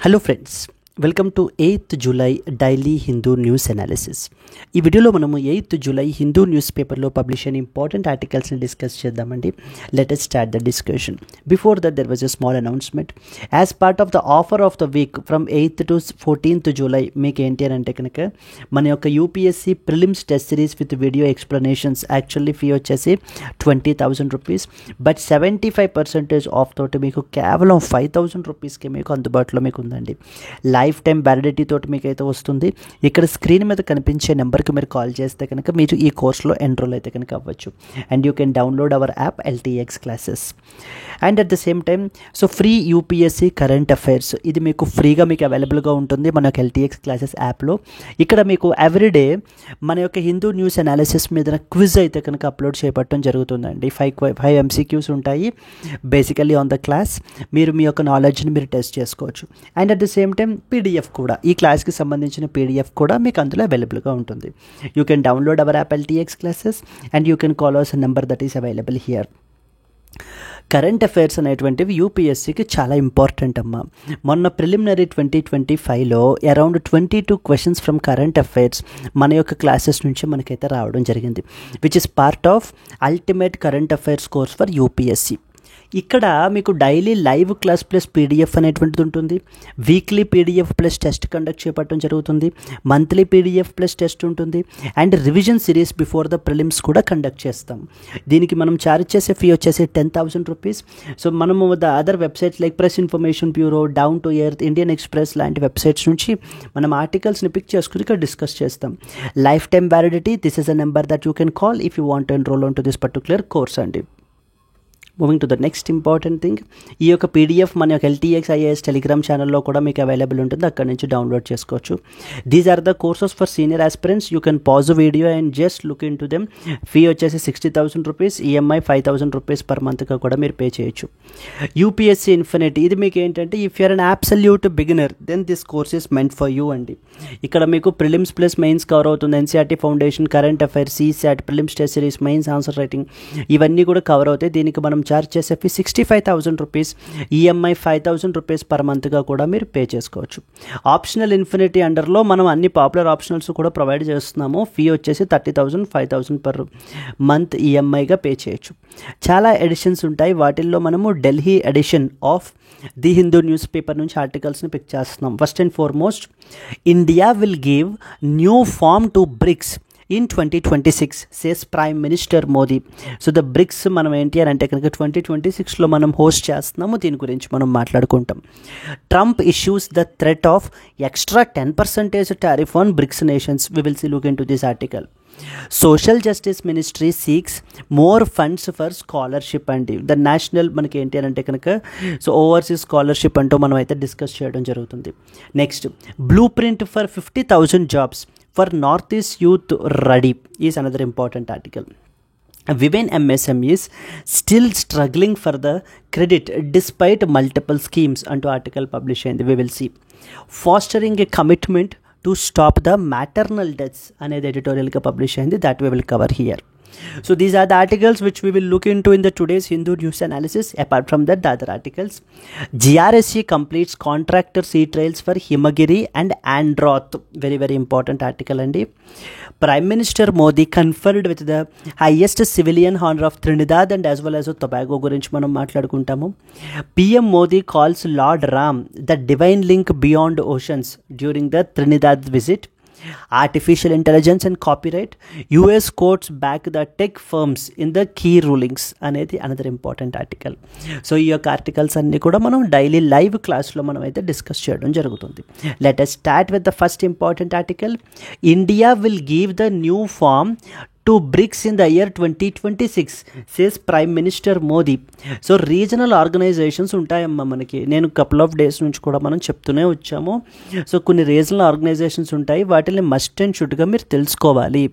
Hello friends, welcome to 8th July daily Hindu news analysis. ఈ వీడియోలో మనము 8th జూలై హిందూ న్యూస్ పేపర్లో పబ్లిష్ అయిన ఇంపార్టెంట్ ఆర్టికల్స్ని డిస్కస్ చేద్దామండి. Let us start the discussion. Before that there was a small announcement. As part of the offer of the week from 8th to 14th July మీకు ఏంటి అని అంటే కనుక మన యొక్క UPSC prelims test series with video explanations actually fee వచ్చేసి 20,000 rupees, but 75% of తోటి మీకు కేవలం 5,000 రూపీస్కి మీకు అందుబాటులో మీకు ఉందండి. లైఫ్ టైం వ్యాలిడిటీ తోటి మీకు అయితే వస్తుంది. ఇక్కడ స్క్రీన్ మీద కనిపించే నెంబర్కి మీరు కాల్ చేస్తే కనుక మీరు ఈ కోర్సులో ఎన్రోల్ అయితే కనుక అవ్వచ్చు. And you can download our app LTX classes. And at the same time free UPSC current affairs ఇది మీకు ఫ్రీగా మీకు అవైలబుల్గా ఉంటుంది మన యొక్క LTX క్లాసెస్ యాప్లో. ఇక్కడ మీకు ఎవ్రీడే మన యొక్క హిందూ న్యూస్ అనాలిసిస్ మీద క్విజ్ అయితే కనుక అప్లోడ్ చేయబడటం జరుగుతుందండి. 5 MCQs ఉంటాయి బేసికల్లీ ఆన్ ద క్లాస్. మీరు మీ యొక్క నాలెడ్జ్ని మీరు టెస్ట్ చేసుకోవచ్చు. And at the same time PDF కూడా, ఈ క్లాస్కి సంబంధించిన PDF కూడా మీకు అందులో అవైలబుల్గా ఉంటుంది. You can download our app LTX classes and you can call us number that is available here. Current affairs అనేటువంటివి యూపీఎస్సీకి చాలా ఇంపార్టెంట్ అమ్మా. మొన్న ప్రిలిమినరీ 2025లో around 22 questions from current affairs మన యొక్క క్లాసెస్ నుంచి మనకైతే రావడం జరిగింది, which is part of ultimate current affairs course for UPSC. ఇక్కడ మీకు daily live class plus PDF అనేటువంటిది ఉంటుంది. Weekly PDF plus test conduct చేపట్టడం జరుగుతుంది. మంత్లీ PDF ప్లస్ టెస్ట్ ఉంటుంది. And revision series before the prelims కూడా కండక్ట్ చేస్తాం. దీనికి మనం చార్జ్ చేసే ఫీ వచ్చేసి 10,000 రూపీస్. సో మనము the other websites like Press Information Bureau, Down to Earth, Indian Express లాంటి వెబ్సైట్స్ నుంచి మనం ఆర్టికల్స్ని పిక్ చేసుకుని ఇక్కడ డిస్కస్ చేస్తాం. Lifetime validity, this is a number that you can call if you want to enrol on to this particular course అండి. Moving to the next important thing, ఈ యొక్క PDF మన యొక్క LTX IAS టెలిగ్రామ్ ఛానల్లో కూడా మీకు available ఉంటుంది. అక్కడ నుంచి డౌన్లోడ్ చేసుకోవచ్చు. These are the courses for senior aspirants. You can pause video and just look in to them. Fee వచ్చేసి 60,000 రూపీస్, EMI 5,000 రూపీస్ పర్ మంత్గా కూడా మీరు పే చేయొచ్చు. యూపీఎస్సీ ఇన్ఫినిటీ ఇది మీకు ఏంటంటే if you're an absolute beginner then this course is meant for you అండి. ఇక్కడ మీకు ప్రిలిమ్స్ ప్లస్ మెయిన్స్ కవర్ అవుతుంది. NCERT foundation, current affairs, CSAT, prelims test series, mains answer writing ఇవన్నీ కూడా కవర్ అవుతాయి. దీనికి మనం చార్జ్ చేసే fee 65,000 rupees, EMI 5,000 rupees per మంత్గా కూడా మీరు పే చేసుకోవచ్చు. ఆప్షనల్ ఇన్ఫినిటీ అండర్లో మనం అన్ని పాపులర్ ఆప్షనల్స్ కూడా ప్రొవైడ్ చేస్తున్నాము. ఫీ వచ్చేసి 30,000, 5,000 పర్ మంత్ EMIగా పే చేయొచ్చు. చాలా ఎడిషన్స్ ఉంటాయి. వాటిల్లో మనము Delhi edition of the Hindu newspaper నుంచి ఆర్టికల్స్ని పిక్ చేస్తున్నాం. First and foremost, India will give new form to BRICS in 2026 says Prime Minister Modi. So the BRICS మనం ఏంటి అని అంటే కనుక 2026లో మనం హోస్ట్ చేస్తున్నాము. దీని గురించి మనం మాట్లాడుకుంటాం. Trump issues the threat of extra 10% tariff on BRICS nations. We will see look in to this article. Social justice ministry seeks more funds for scholarship అండి. ద నేషనల్ మనకి ఏంటి అని అంటే కనుక ఓవర్సీస్ స్కాలర్షిప్ అంటూ మనం అయితే డిస్కస్ చేయడం జరుగుతుంది. Next, blue print for 50,000 jobs for Northeast Youth Ready is another important article. Women MSMEs still struggling for the credit despite multiple schemes అంటూ ఆర్టికల్ పబ్లిష్ అయింది. We will see. Fostering a commitment to stop the maternal deaths అనేది ఎడిటోరియల్గా publish అయింది. that we will cover here. So these are the articles which we will look into in the today's Hindu news analysis. Apart from that, the other articles, GRSC completes contractor sea trials for Himagiri and Androth. Very very important article andi. Prime Minister Modi conferred with the highest civilian honor of Trinidad and as well as Tobago gurinchi manam maatladukuntamu. PM Modi calls Lord Ram the divine link beyond oceans during the Trinidad visit. Artificial intelligence and copyright, US courts back the tech firms in the key rulings అనేది another important article. So ఈ యొక్క articles అన్నీ కూడా మనం daily live క్లాస్లో మనం అయితే discuss చేయడం జరుగుతుంది. Let us start with the first important article. India will give the new form to BRICS in the year 2026 says Prime Minister Modi. So regional organisations ఉంటాయమ్మా మనకి. నేను కపుల్ ఆఫ్ డేస్ నుంచి కూడా మనం చెప్తూనే వచ్చాము. సో కొన్ని రీజనల్ ఆర్గనైజేషన్స్ ఉంటాయి, వాటిని మస్ట్ అండ్ షుడ్గా మీరు తెలుసుకోవాలి.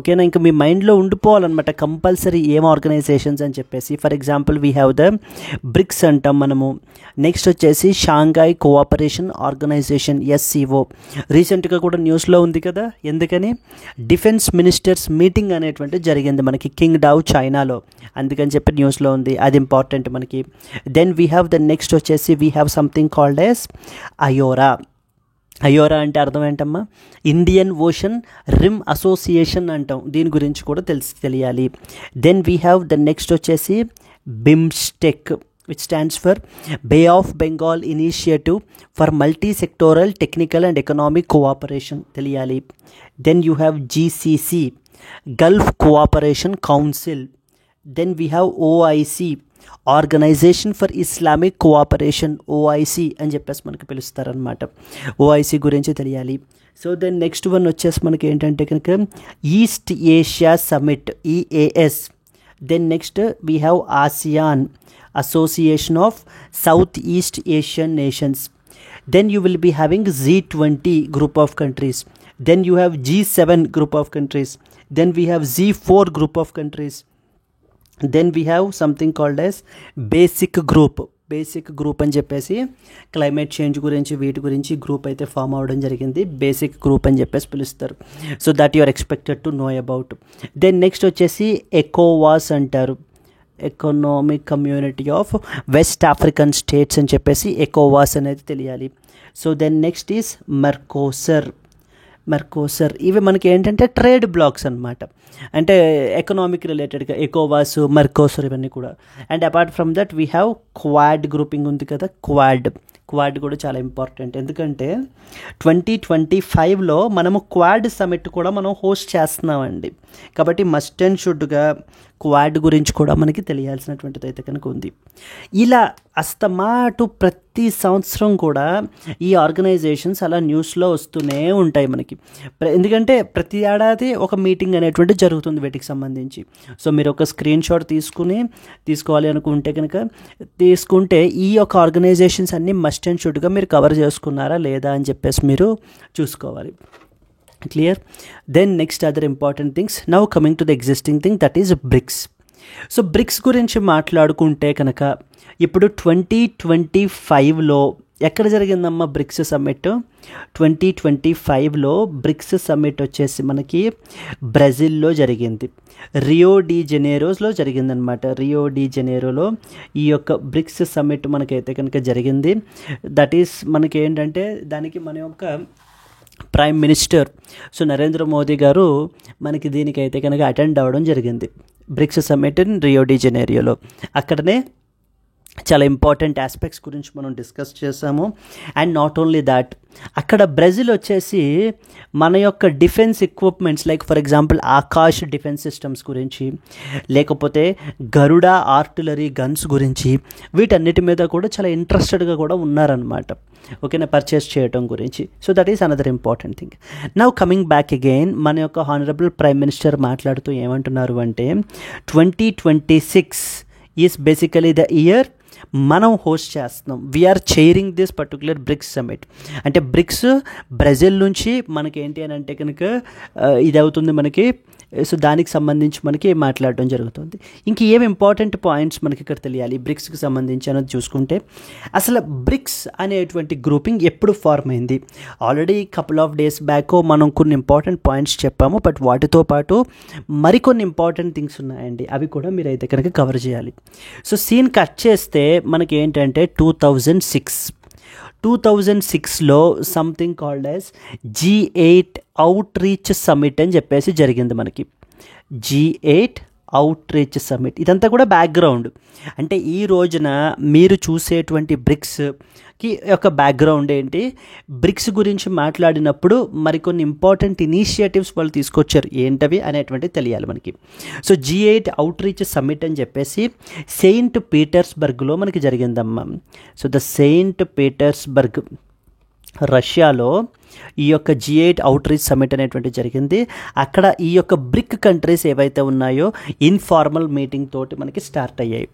ఓకేనా, ఇంకా మీ మైండ్లో ఉండిపోవాలన్నమాట కంపల్సరీ ఏం ఆర్గనైజేషన్స్ అని చెప్పేసి. For example we have the BRICS అంటాం మనము. నెక్స్ట్ వచ్చేసి షాంఘై కోఆపరేషన్ ఆర్గనైజేషన్ SCO. రీసెంట్గా కూడా న్యూస్లో ఉంది కదా. ఎందుకని? డిఫెన్స్ మినిస్టర్స్ మీటింగ్ మీటింగ్ అనేటువంటి జరిగింది మనకి కింగ్డౌ చైనాలో, అందుకని చెప్పి న్యూస్లో ఉంది, అది ఇంపార్టెంట్ మనకి. Then we have the next వచ్చేసి we have something called as IORA. IORA అంటే అర్థం ఏంటమ్మా? ఇండియన్ ఓషన్ రిమ్ అసోసియేషన్ అంటాం, దీని గురించి కూడా తెలియాలి. Then we have the next వచ్చేసి BIMSTEC, which stands for Bay of Bengal Initiative for Multi-Sectoral Technical and Economic Cooperation తెలియాలి. Then you have GCC, Gulf Cooperation Council. Then we have OIC, Organization for Islamic Cooperation, OIC అని చెప్పేసి మనకి పిలుస్తారనమాట. OIC గురించి తెలియాలి. So then next one వచ్చేసి మనకి ఏంటంటే కనుక East Asia summit, EAS. Then next we have ASEAN, Association of Southeast Asian Nations. Then you will be having Z20 group of countries. Then you have G7 group of countries. Then we have Z4 group of countries. Then we have something called as basic group. Basic group అని చెప్పేసి climate change గురించి వీటి గురించి group అయితే form అవ్వడం జరిగింది, basic group అని చెప్పేసి పిలుస్తారు. So that you are expected to know about. Then next వచ్చేసి ఎకోవాస్ అంటారు, Economic Community of West African States అని చెప్పేసి ఎకోవాస్ అనేది తెలియాలి. So then next is Mercosur. ఇవి మనకి ఏంటంటే ట్రేడ్ బ్లాక్స్ అనమాట, అంటే ఎకనామిక్ రిలేటెడ్గా ఎకోవాస్, మెర్కోసర్ ఇవన్నీ కూడా. And apart from that we have quad grouping ఉంది కదా, క్వాడ్ కూడా చాలా ఇంపార్టెంట్, ఎందుకంటే 2025లో మనము క్వాడ్ సమిట్ కూడా మనం హోస్ట్ చేస్తున్నామండి. కాబట్టి మస్ట్ అండ్ షుడ్గా క్వాడ్ గురించి కూడా మనకి తెలియాల్సినటువంటిది అయితే కనుక ఉంది. ఇలా అస్తమాటు ప్రతి సంవత్సరం కూడా ఈ ఆర్గనైజేషన్స్ అలా న్యూస్లో వస్తూనే ఉంటాయి మనకి, ఎందుకంటే ప్రతి ఏడాది ఒక మీటింగ్ అనేటువంటి జరుగుతుంది వీటికి సంబంధించి. సో మీరు ఒక స్క్రీన్ షాట్ తీసుకోవాలి అనుకుంటే కనుక తీసుకుంటే ఈ యొక్క ఆర్గనైజేషన్స్ అన్నీ మస్ట్ అండ్ షుడ్గా మీరు కవర్ చేసుకున్నారా లేదా అని చెప్పేసి మీరు చూసుకోవాలి. Clear? Then next other important things. Now coming to the existing thing, that is BRICS. So BRICS గురించి మాట్లాడుకుంటే కనుక ఇప్పుడు 2025లో ఎక్కడ జరిగిందమ్మా బ్రిక్స్ సమ్మిట్? 2025లో బ్రిక్స్ సమ్మిట్ వచ్చేసి మనకి బ్రెజిల్లో జరిగింది, రియో డి జెనేరోలో జరిగిందనమాట. రియో డి జెనేరోలో ఈ యొక్క బ్రిక్స్ సమ్మిట్ మనకైతే కనుక జరిగింది. దట్ ఈస్ మనకి ఏంటంటే దానికి మన యొక్క prime minister so Narendra Modi గారు మనకి దీనికైతే కనుక అటెండ్ అవ్వడం జరిగింది, BRICS summit in Rio de జెనేరియోలో. అక్కడనే చాలా ఇంపార్టెంట్ ఆస్పెక్ట్స్ గురించి మనం డిస్కస్ చేసాము. అండ్ నాట్ ఓన్లీ దాట్, అక్కడ బ్రెజిల్ వచ్చేసి మన యొక్క defence equipments like for example Akash defence systems గురించి, లేకపోతే గరుడ ఆర్టిలరీ గన్స్ గురించి, వీటన్నిటి మీద కూడా చాలా ఇంట్రెస్టెడ్గా కూడా ఉన్నారనమాట. ఓకేనా, పర్చేస్ చేయడం గురించి. So that is another important thing. Now coming back again, మన యొక్క హానరబుల్ ప్రైమ్ మినిస్టర్ మాట్లాడుతూ ఏమంటున్నారు అంటే 2026 ఈజ్ బేసికలీ ద ఇయర్ మనం హోస్ట్ చేస్తున్నాం, we're chairing this particular BRICS summit. అంటే బ్రిక్స్ బ్రెజిల్ నుంచి మనకి ఏంటి అని అంటే కనుక ఇది అవుతుంది మనకి. సో దానికి సంబంధించి మనకి మాట్లాడడం జరుగుతుంది. ఇంక ఏమి ఇంపార్టెంట్ పాయింట్స్ మనకి ఇక్కడ తెలియాలి బ్రిక్స్కి సంబంధించి అనేది చూసుకుంటే, అసలు బ్రిక్స్ అనేటువంటి గ్రూపింగ్ ఎప్పుడు ఫార్మ్ అయింది? Already couple of days back మనం కొన్ని ఇంపార్టెంట్ పాయింట్స్ చెప్పాము, బట్ వాటితో పాటు మరికొన్ని ఇంపార్టెంట్ థింగ్స్ ఉన్నాయండి, అవి కూడా మీరు అయితే కనుక కవర్ చేయాలి. సో సీన్ కట్ చేస్తే మనకి ఏంటంటే 2006లో something called as G8 outreach summit అని చెప్పేసి జరిగింది మనకి. G8 అవుట్రీచ్ సమ్మిట్, ఇదంతా కూడా బ్యాక్గ్రౌండ్. అంటే ఈ రోజున మీరు చూసేటువంటి బ్రిక్స్కి యొక్క బ్యాక్గ్రౌండ్ ఏంటి, బ్రిక్స్ గురించి మాట్లాడినప్పుడు మరికొన్ని ఇంపార్టెంట్ ఇనిషియేటివ్స్ వాళ్ళు తీసుకొచ్చారు, ఏంటవి అనేటువంటిది తెలియాలి మనకి. సో G8 అవుట్రీచ్ సమ్మిట్ అని చెప్పేసి సెయింట్ పీటర్స్బర్గ్లో మనకి జరిగిందమ్మా. సో ద సెయింట్ పీటర్స్బర్గ్ రష్యాలో ఈ యొక్క G8 అవుట్రీచ్ సమ్మిట్ అనేటువంటి జరిగింది. అక్కడ ఈ యొక్క బ్రిక్ కంట్రీస్ ఏవైతే ఉన్నాయో ఇన్ఫార్మల్ మీటింగ్ తోటి మనకి స్టార్ట్ అయ్యాయి.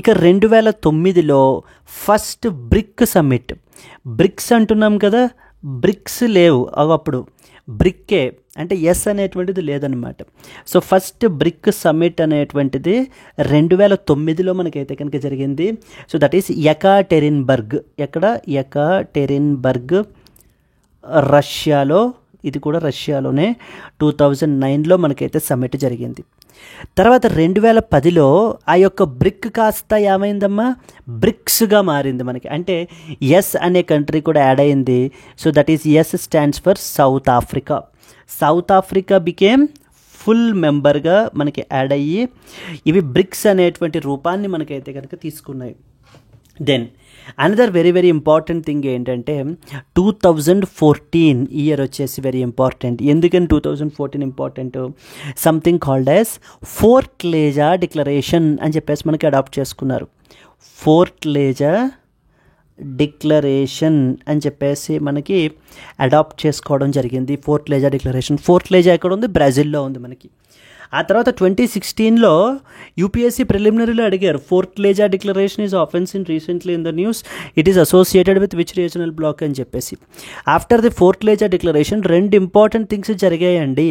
ఇక 2009లో ఫస్ట్ బ్రిక్ సమ్మిట్, బ్రిక్స్ అంటున్నాం కదా, బ్రిక్స్ లేవు అప్పుడు, బ్రిక్కే అంటే ఎస్ అనేటువంటిది లేదనమాట. సో ఫస్ట్ బ్రిక్ సమ్మిట్ అనేటువంటిది 2009లో మనకైతే కనుక జరిగింది. సో దట్ ఈస్ యెకాటెరిన్బర్గ్, ఎక్కడ? యెకాటెరిన్బర్గ్ రష్యాలో ఇది కూడా రష్యాలోనే 2009లో మనకైతే సమ్మిట్ జరిగింది. తర్వాత 2010లో ఆ యొక్క బ్రిక్ కాస్త ఏమైందమ్మా, బ్రిక్స్గా మారింది మనకి. అంటే ఎస్ అనే కంట్రీ కూడా యాడ్ అయింది. So that is yes stands for south Africa. South Africa became full మెంబర్గా మనకి యాడ్ అయ్యి ఇవి బ్రిక్స్ అనేటువంటి రూపాన్ని మనకైతే కనుక తీసుకున్నాయి. Then another very very important thing ఏంటంటే 2014 ఇయర్ వచ్చేసి వెరీ ఇంపార్టెంట్. ఎందుకని 2014 important? Something called as Fortaleza declaration అని చెప్పేసి మనకి అడాప్ట్ చేసుకున్నారు. ఫోర్ట్ లేజా డిక్లరేషన్ అని చెప్పేసి మనకి అడాప్ట్ చేసుకోవడం జరిగింది. Fortaleza declaration. Fortaleza ఎక్కడ ఉంది? బ్రెజిల్లో ఉంది మనకి. ఆ తర్వాత 2016లో యూపీఎస్సీ ప్రిలిమినరీలో అడిగారు, ఫోర్ట్ లేజా డిక్లరేషన్ ఈజ్ ఆఫెన్స్ in recently in the news, it is associated with which regional bloc అని చెప్పేసి. After the Fortaleza declaration 2 important things జరిగాయండి.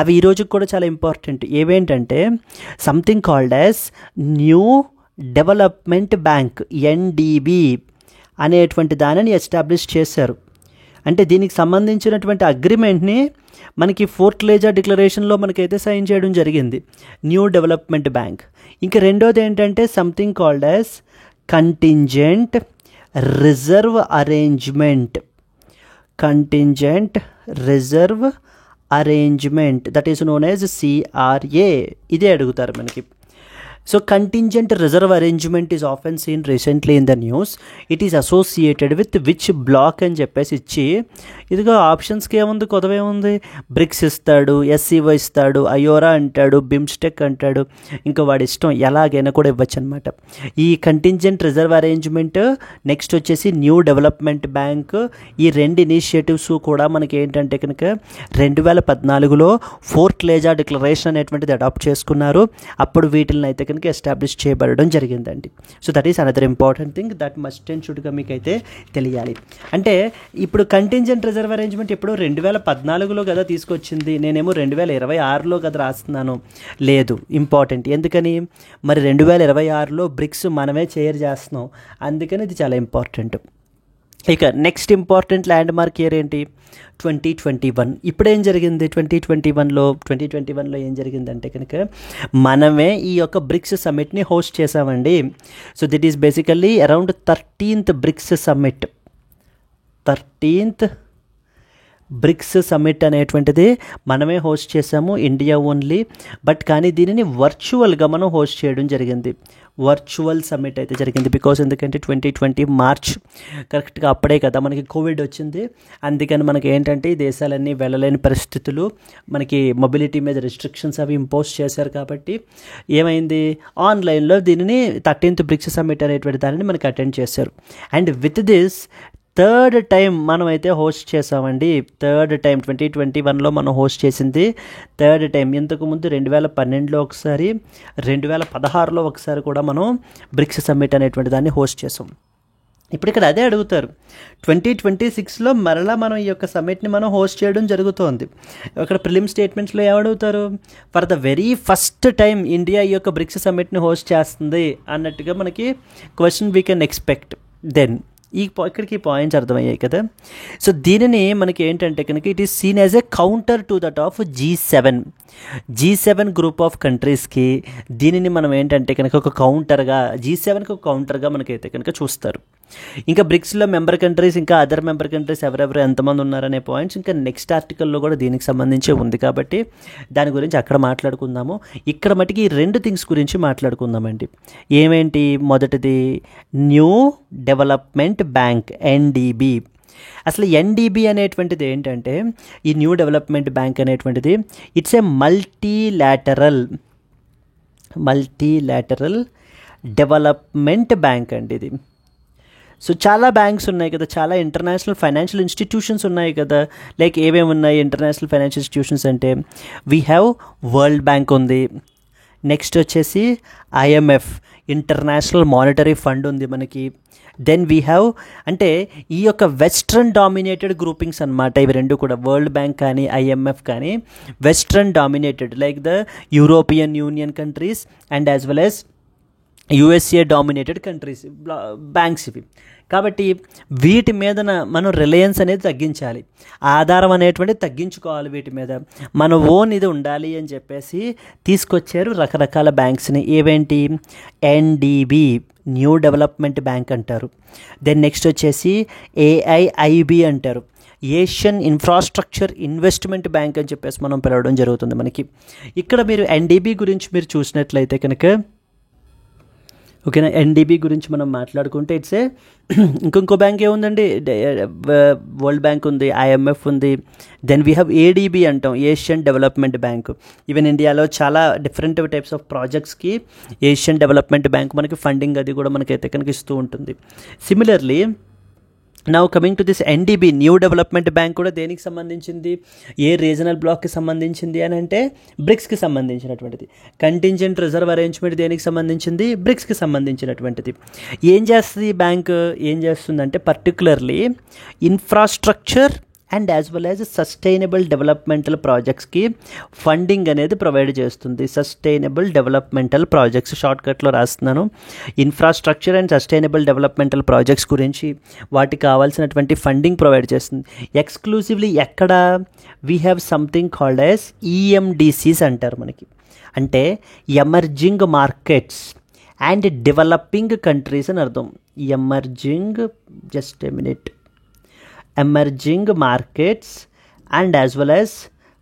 అవి ఈ రోజుకి కూడా చాలా ఇంపార్టెంట్. ఏవేంటంటే something called as New Development Bank, NDB అనేటువంటి దానిని ఎస్టాబ్లిష్ చేశారు. అంటే దీనికి సంబంధించినటువంటి అగ్రిమెంట్ని మనకి ఫోర్ట్ లేజా డిక్లరేషన్లో మనకైతే సైన్ చేయడం జరిగింది, న్యూ డెవలప్మెంట్ బ్యాంక్. ఇంకా రెండోది ఏంటంటే something called as contingent Reserve arrangement. Contingent Reserve arrangement that is known as CRA. ఇదే అడుగుతారు మనకి. So contingent reserve arrangement is often seen recently in the news. It is associated with which block అని చెప్పేసి ఇచ్చి, ఇదిగో ఆప్షన్స్కి ఏముంది, కొత్తవేముంది, bricks ఇస్తాడు, SCO ఇస్తాడు, అయోరా అంటాడు, బిమ్స్టెక్ అంటాడు, ఇంకా వాడి ఇష్టం ఎలాగైనా కూడా ఇవ్వచ్చు అనమాట. ఈ కంటింజెంట్ రిజర్వ్ అరేంజ్మెంట్, నెక్స్ట్ వచ్చేసి న్యూ డెవలప్మెంట్ బ్యాంక్, ఈ 2 ఇనిషియేటివ్స్ కూడా మనకి ఏంటంటే కనుక 2014లో ఫోర్ట్ లేజా డిక్లరేషన్ అనేటువంటిది అడాప్ట్ చేసుకున్నారు. అప్పుడు వీటిని అయితే ఎస్టాబ్లిష్ చేయబడడం జరిగిందండి. So that is another important thing that must and షుడ్గా మీకు అయితే తెలియాలి. అంటే ఇప్పుడు కంటింజెంట్ రిజర్వ్ అరేంజ్మెంట్ ఎప్పుడు 2014లో కదా తీసుకొచ్చింది, నేనేమో 2026లో కదా రాస్తున్నాను. లేదు, ఇంపార్టెంట్. ఎందుకని? మరి 2026లో బ్రిక్స్ మనమే చైర్ చేస్తున్నాం, అందుకని ఇది చాలా ఇంపార్టెంట్. ఇక next important land mark year ఏంటి? 2021. ఇప్పుడేం జరిగింది 2021లో ఏం జరిగిందంటే కనుక మనమే ఈ యొక్క బ్రిక్స్ సమ్మిట్ని హోస్ట్ చేసామండి. So that is basically around 13th BRICS summit. 13th BRICS summit అనేటువంటిది మనమే హోస్ట్ చేసాము, ఇండియా ఓన్లీ. బట్ కానీ దీనిని వర్చువల్గా మనం హోస్ట్ చేయడం జరిగింది. వర్చువల్ సమ్మిట్ అయితే జరిగింది. బికాస్ ఎందుకంటే 2020 మార్చ్ కరెక్ట్గా అప్పుడే కదా మనకి కోవిడ్ వచ్చింది. అందుకని మనకి ఏంటంటే ఈ దేశాలన్నీ వెళ్ళలేని పరిస్థితులు, మనకి మొబిలిటీ మీద రిస్ట్రిక్షన్స్ అవి ఇంపోజ్ చేశారు. కాబట్టి ఏమైంది, ఆన్లైన్లో దీనిని 13th బ్రిక్స్ సమ్మిట్ అనేటువంటి దానిని మనకి అటెండ్ చేశారు. And with this 3rd time మనం అయితే హోస్ట్ చేసామండి. 3rd టైం 2021లో మనం హోస్ట్ చేసింది 3rd టైం. ఇంతకుముందు 2012లో ఒకసారి, 2016లో ఒకసారి కూడా మనం బ్రిక్స్ సమ్మిట్ అనేటువంటి దాన్ని హోస్ట్ చేసాం. ఇప్పుడు ఇక్కడ అదే అడుగుతారు, 2026లో మరలా మనం ఈ యొక్క సమ్మిట్ని మనం హోస్ట్ చేయడం జరుగుతోంది. ఇక్కడ ప్రిలిమ్ స్టేట్మెంట్స్లో ఏమడుగుతారు, for the very first time India ఈ యొక్క బ్రిక్స్ సమ్మిట్ని హోస్ట్ చేస్తుంది అన్నట్టుగా మనకి question we can expect. Then ఇక్కడికి పాయింట్స్ అర్థమయ్యాయి కదా. సో దీనిని మనకి ఏంటంటే కనుక it is seen as a counter to that of G7 group of కంట్రీస్కి దీనిని మనం ఏంటంటే కనుక ఒక కౌంటర్గా, G7కి ఒక కౌంటర్గా మనకైతే కనుక చూస్తారు. ఇంకా బ్రిక్స్లో మెంబర్ కంట్రీస్, ఇంకా అదర్ మెంబర్ కంట్రీస్ ఎవరెవరు ఎంతమంది ఉన్నారనే పాయింట్స్ ఇంకా నెక్స్ట్ ఆర్టికల్లో కూడా దీనికి సంబంధించి ఉంది. కాబట్టి దాని గురించి అక్కడ మాట్లాడుకుందాము. ఇక్కడ మటుకి 2 థింగ్స్ గురించి మాట్లాడుకుందామండి. ఏమేంటి? మొదటిది న్యూ డెవలప్మెంట్ బ్యాంక్, NDB. అసలు NDB అనేటువంటిది ఏంటంటే, ఈ న్యూ డెవలప్మెంట్ బ్యాంక్ అనేటువంటిది it's a multilateral development bank అండి ఇది. సో చాలా బ్యాంక్స్ ఉన్నాయి కదా, చాలా ఇంటర్నేషనల్ ఫైనాన్షియల్ ఇన్స్టిట్యూషన్స్ ఉన్నాయి కదా. లైక్ ఏమేమి ఉన్నాయి ఇంటర్నేషనల్ ఫైనాన్షియల్ ఇన్స్టిట్యూషన్స్ అంటే, వీ హ్యావ్ వరల్డ్ బ్యాంక్ ఉంది, నెక్స్ట్ వచ్చేసి IMF ఇంటర్నేషనల్ మానిటరీ ఫండ్ ఉంది మనకి. దెన్ వీ హ్యావ్, అంటే ఈ యొక్క వెస్ట్రన్ డామినేటెడ్ గ్రూపింగ్స్ అనమాట ఇవి 2 కూడా. వరల్డ్ బ్యాంక్ కానీ IMF కానీ western dominated, like the European union countries and as well as USA dominated countries banks ఇవి. కాబట్టి వీటి మీద మనం రిలయన్స్ అనేది తగ్గించాలి, ఆధారం అనేటువంటిది తగ్గించుకోవాలి, వీటి మీద మన ఓన్ ఇది ఉండాలి అని చెప్పేసి తీసుకొచ్చారు రకరకాల బ్యాంక్స్ని. ఏవేంటి? ఎన్డిబి, న్యూ డెవలప్మెంట్ బ్యాంక్ అంటారు. దెన్ నెక్స్ట్ వచ్చేసి ఏఐఐబి అంటారు, ఏషియన్ ఇన్ఫ్రాస్ట్రక్చర్ ఇన్వెస్ట్మెంట్ బ్యాంక్ అని చెప్పేసి మనం పిలవడం జరుగుతుంది మనకి. ఇక్కడ మీరు ఎన్డిబి గురించి మీరు చూసినట్లయితే కనుక, ఓకేనా, ఎన్డిబి గురించి మనం మాట్లాడుకుంటే ఇట్స్ ఇంకో బ్యాంక్ ఏముందండి, వరల్డ్ బ్యాంక్ ఉంది, ఐఎంఎఫ్ ఉంది. దెన్ వీ హ్యావ్ ఏడిబి అంటాం, ఏషియన్ డెవలప్మెంట్ బ్యాంక్. ఈవెన్ ఇండియాలో చాలా డిఫరెంట్ టైప్స్ ఆఫ్ ప్రాజెక్ట్స్కి ఏషియన్ డెవలప్మెంట్ బ్యాంక్ మనకి ఫండింగ్ అది కూడా మనకైతే కనుక ఇస్తూ ఉంటుంది. Similarly now coming to this NDB, New Development Bank కూడా దేనికి సంబంధించింది? ఏ రీజనల్ బ్లాక్కి సంబంధించింది అని అంటే బ్రిక్స్కి సంబంధించినటువంటిది. కంటింజెంట్ రిజర్వ్ అరేంజ్మెంట్ దేనికి సంబంధించింది? బ్రిక్స్కి సంబంధించినటువంటిది. ఏం చేస్తుంది ఈ బ్యాంక్? ఏం చేస్తుందంటే particularly infrastructure and as well as sustainable developmental ప్రాజెక్ట్స్కి ఫండింగ్ అనేది ప్రొవైడ్ చేస్తుంది. సస్టైనబుల్ డెవలప్మెంటల్ ప్రాజెక్ట్స్ షార్ట్కట్లో రాస్తున్నాను. Infrastructure and sustainable developmental projects గురించి వాటికి కావాల్సినటువంటి ఫండింగ్ ప్రొవైడ్ చేస్తుంది. ఎక్స్క్లూజివ్లీ ఎక్కడ? We have something called as EMDCs అంటారు మనకి, అంటే emerging markets and developing countries అని అర్థం. Emerging, just a minute, emerging markets and as well as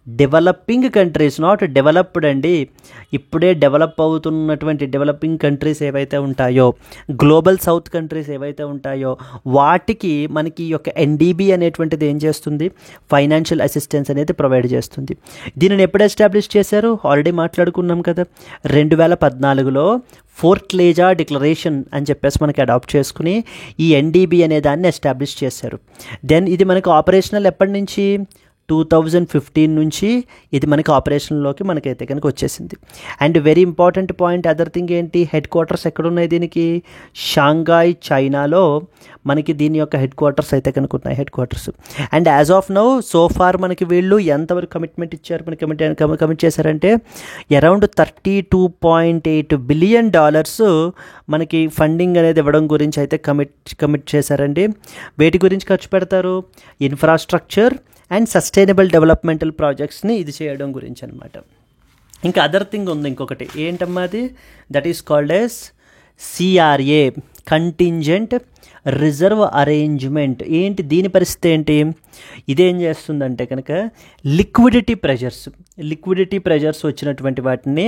developing countries, not developed అండి, ఇప్పుడే డెవలప్ అవుతున్నటువంటి డెవలపింగ్ కంట్రీస్ ఏవైతే ఉంటాయో, గ్లోబల్ సౌత్ కంట్రీస్ ఏవైతే ఉంటాయో వాటికి మనకి ఈ యొక్క ఎన్డిబి అనేటువంటిది ఏం చేస్తుంది? ఫైనాన్షియల్ అసిస్టెన్స్ అనేది ప్రొవైడ్ చేస్తుంది. దీనిని ఎప్పుడు ఎస్టాబ్లిష్ చేశారు? ఆల్రెడీ మాట్లాడుకున్నాం కదా, 2014లో ఫోర్ట్లేజా డిక్లరేషన్ అని చెప్పేసి మనకి అడాప్ట్ చేసుకుని ఈ ఎన్డిబి అనే దాన్ని ఎస్టాబ్లిష్ చేశారు. దెన్ ఇది మనకు ఆపరేషనల్ ఎప్పటి నుంచి? 2015 నుంచి ఇది మనకి ఆపరేషన్లోకి మనకైతే కనుక వచ్చేసింది. And very important point, other thing ఏంటి? హెడ్ క్వార్టర్స్ ఎక్కడున్నాయి దీనికి? షాంఘాయ్, చైనాలో మనకి దీని యొక్క హెడ్ క్వార్టర్స్ అయితే కనుక ఉన్నాయి, headquarters. And as of now so far మనకి వీళ్ళు ఎంతవరకు కమిట్మెంట్ ఇచ్చారు? మనకి కమిట్ చేశారంటే అరౌండ్ $32.8 బిలియన్ మనకి ఫండింగ్ అనేది ఇవ్వడం గురించి అయితే కమిట్ చేశారండి. వేటి గురించి ఖర్చు పెడతారు? ఇన్ఫ్రాస్ట్రక్చర్ అండ్ సస్టైనబుల్ డెవలప్మెంటల్ ప్రాజెక్ట్స్ని ఇది చేయడం గురించి అనమాట. ఇంకా అదర్ థింగ్ ఉంది ఇంకొకటి, ఏంటమ్మా అది? That is called as CRA, contingent Reserve arrangement. ఏంటి దీని పరిస్థితి ఏంటి? ఇదేం చేస్తుందంటే కనుక లిక్విడిటీ ప్రెజర్స్ వచ్చినటువంటి వాటిని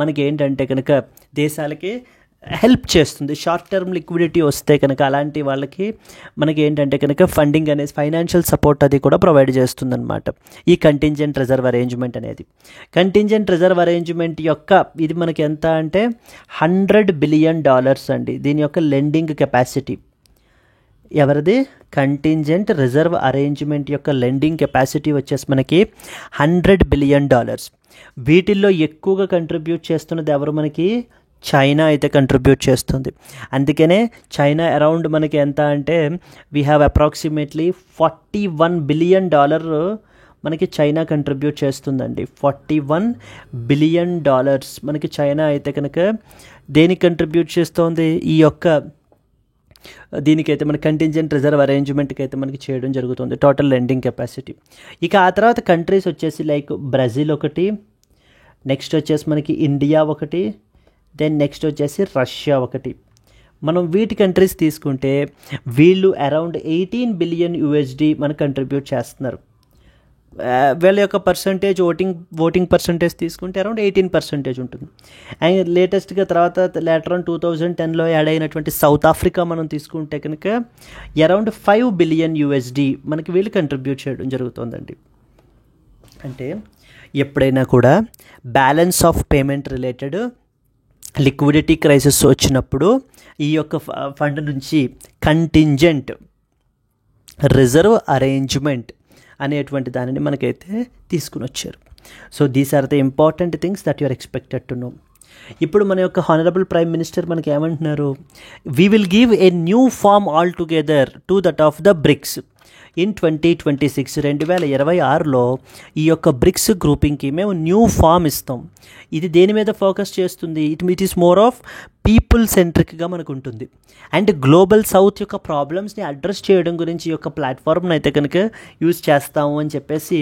మనకి ఏంటంటే కనుక దేశాలకి హెల్ప్ చేస్తుంది. షార్ట్ టర్మ్ లిక్విడిటీ వస్తే కనుక అలాంటి వాళ్ళకి మనకి ఏంటంటే కనుక ఫండింగ్ అనేది, ఫైనాన్షియల్ సపోర్ట్ అది కూడా ప్రొవైడ్ చేస్తుంది అనమాట ఈ కంటింజెంట్ రిజర్వ్ అరేంజ్మెంట్ అనేది. కంటింజెంట్ రిజర్వ్ అరేంజ్మెంట్ యొక్క ఇది మనకి ఎంత అంటే $100 బిలియన్ అండి దీని యొక్క లెండింగ్ కెపాసిటీ. ఎవరిది? కంటింజెంట్ రిజర్వ్ అరేంజ్మెంట్ యొక్క లెండింగ్ కెపాసిటీ వచ్చేసి మనకి $100 బిలియన్. వీటిల్లో ఎక్కువగా కంట్రిబ్యూట్ చేస్తున్నది ఎవరు? మనకి చైనా అయితే కంట్రిబ్యూట్ చేస్తుంది. అందుకనే చైనా అరౌండ్ మనకి ఎంత అంటే వీ హ్యావ్ అప్రాక్సిమేట్లీ $41 బిలియన్ మనకి చైనా కంట్రిబ్యూట్ చేస్తుందండి. $41 బిలియన్ మనకి చైనా అయితే కనుక దేనికి కంట్రిబ్యూట్ చేస్తోంది? ఈ యొక్క దీనికైతే మన కంటింజెంట్ రిజర్వ్ అరేంజ్మెంట్కి అయితే మనకి చేయడం జరుగుతుంది, టోటల్ లెండింగ్ కెపాసిటీ. ఇక ఆ తర్వాత కంట్రీస్ వచ్చేసి లైక్ బ్రెజిల్ ఒకటి, నెక్స్ట్ వచ్చేసి మనకి ఇండియా ఒకటి, దెన్ నెక్స్ట్ వచ్చేసి రష్యా ఒకటి. మనం వీటి కంట్రీస్ తీసుకుంటే వీళ్ళు అరౌండ్ $18 బిలియన్ మనకు కంట్రిబ్యూట్ చేస్తున్నారు. వీళ్ళ యొక్క పర్సంటేజ్ ఓటింగ్ పర్సంటేజ్ తీసుకుంటే అరౌండ్ 18% ఉంటుంది. అండ్ లేటెస్ట్గా లేటర్ ఆన్ 2010లో యాడ్ అయినటువంటి సౌత్ ఆఫ్రికా మనం తీసుకుంటే కనుక అరౌండ్ $5 బిలియన్ మనకి వీళ్ళు కంట్రిబ్యూట్ చేయడం జరుగుతుందండి. అంటే ఎప్పుడైనా కూడా balance of payment related liquidity crisis వచ్చినప్పుడు ఈ యొక్క ఫండ్ నుంచి కంటింజెంట్ రిజర్వ్ అరేంజ్మెంట్ అనేటువంటి దానిని మనకైతే తీసుకుని వచ్చారు. So these are the important things that you are expected to know. ఇప్పుడు మన యొక్క హానరబుల్ ప్రైమ్ మినిస్టర్ మనకి ఏమంటున్నారు? We will give a new form altogether to that of the BRICS in 2026. 2026లో ఈ యొక్క బ్రిక్స్ గ్రూపింగ్కి మేము న్యూ ఫామ్ ఇస్తాం. ఇది దేని మీద ఫోకస్ చేస్తుంది? It is more of people సెంట్రిక్గా మనకు ఉంటుంది. అండ్ గ్లోబల్ సౌత్ యొక్క ప్రాబ్లమ్స్ని అడ్రస్ చేయడం గురించి ఈ యొక్క ప్లాట్ఫామ్ని అయితే కనుక యూజ్ చేస్తాము అని చెప్పేసి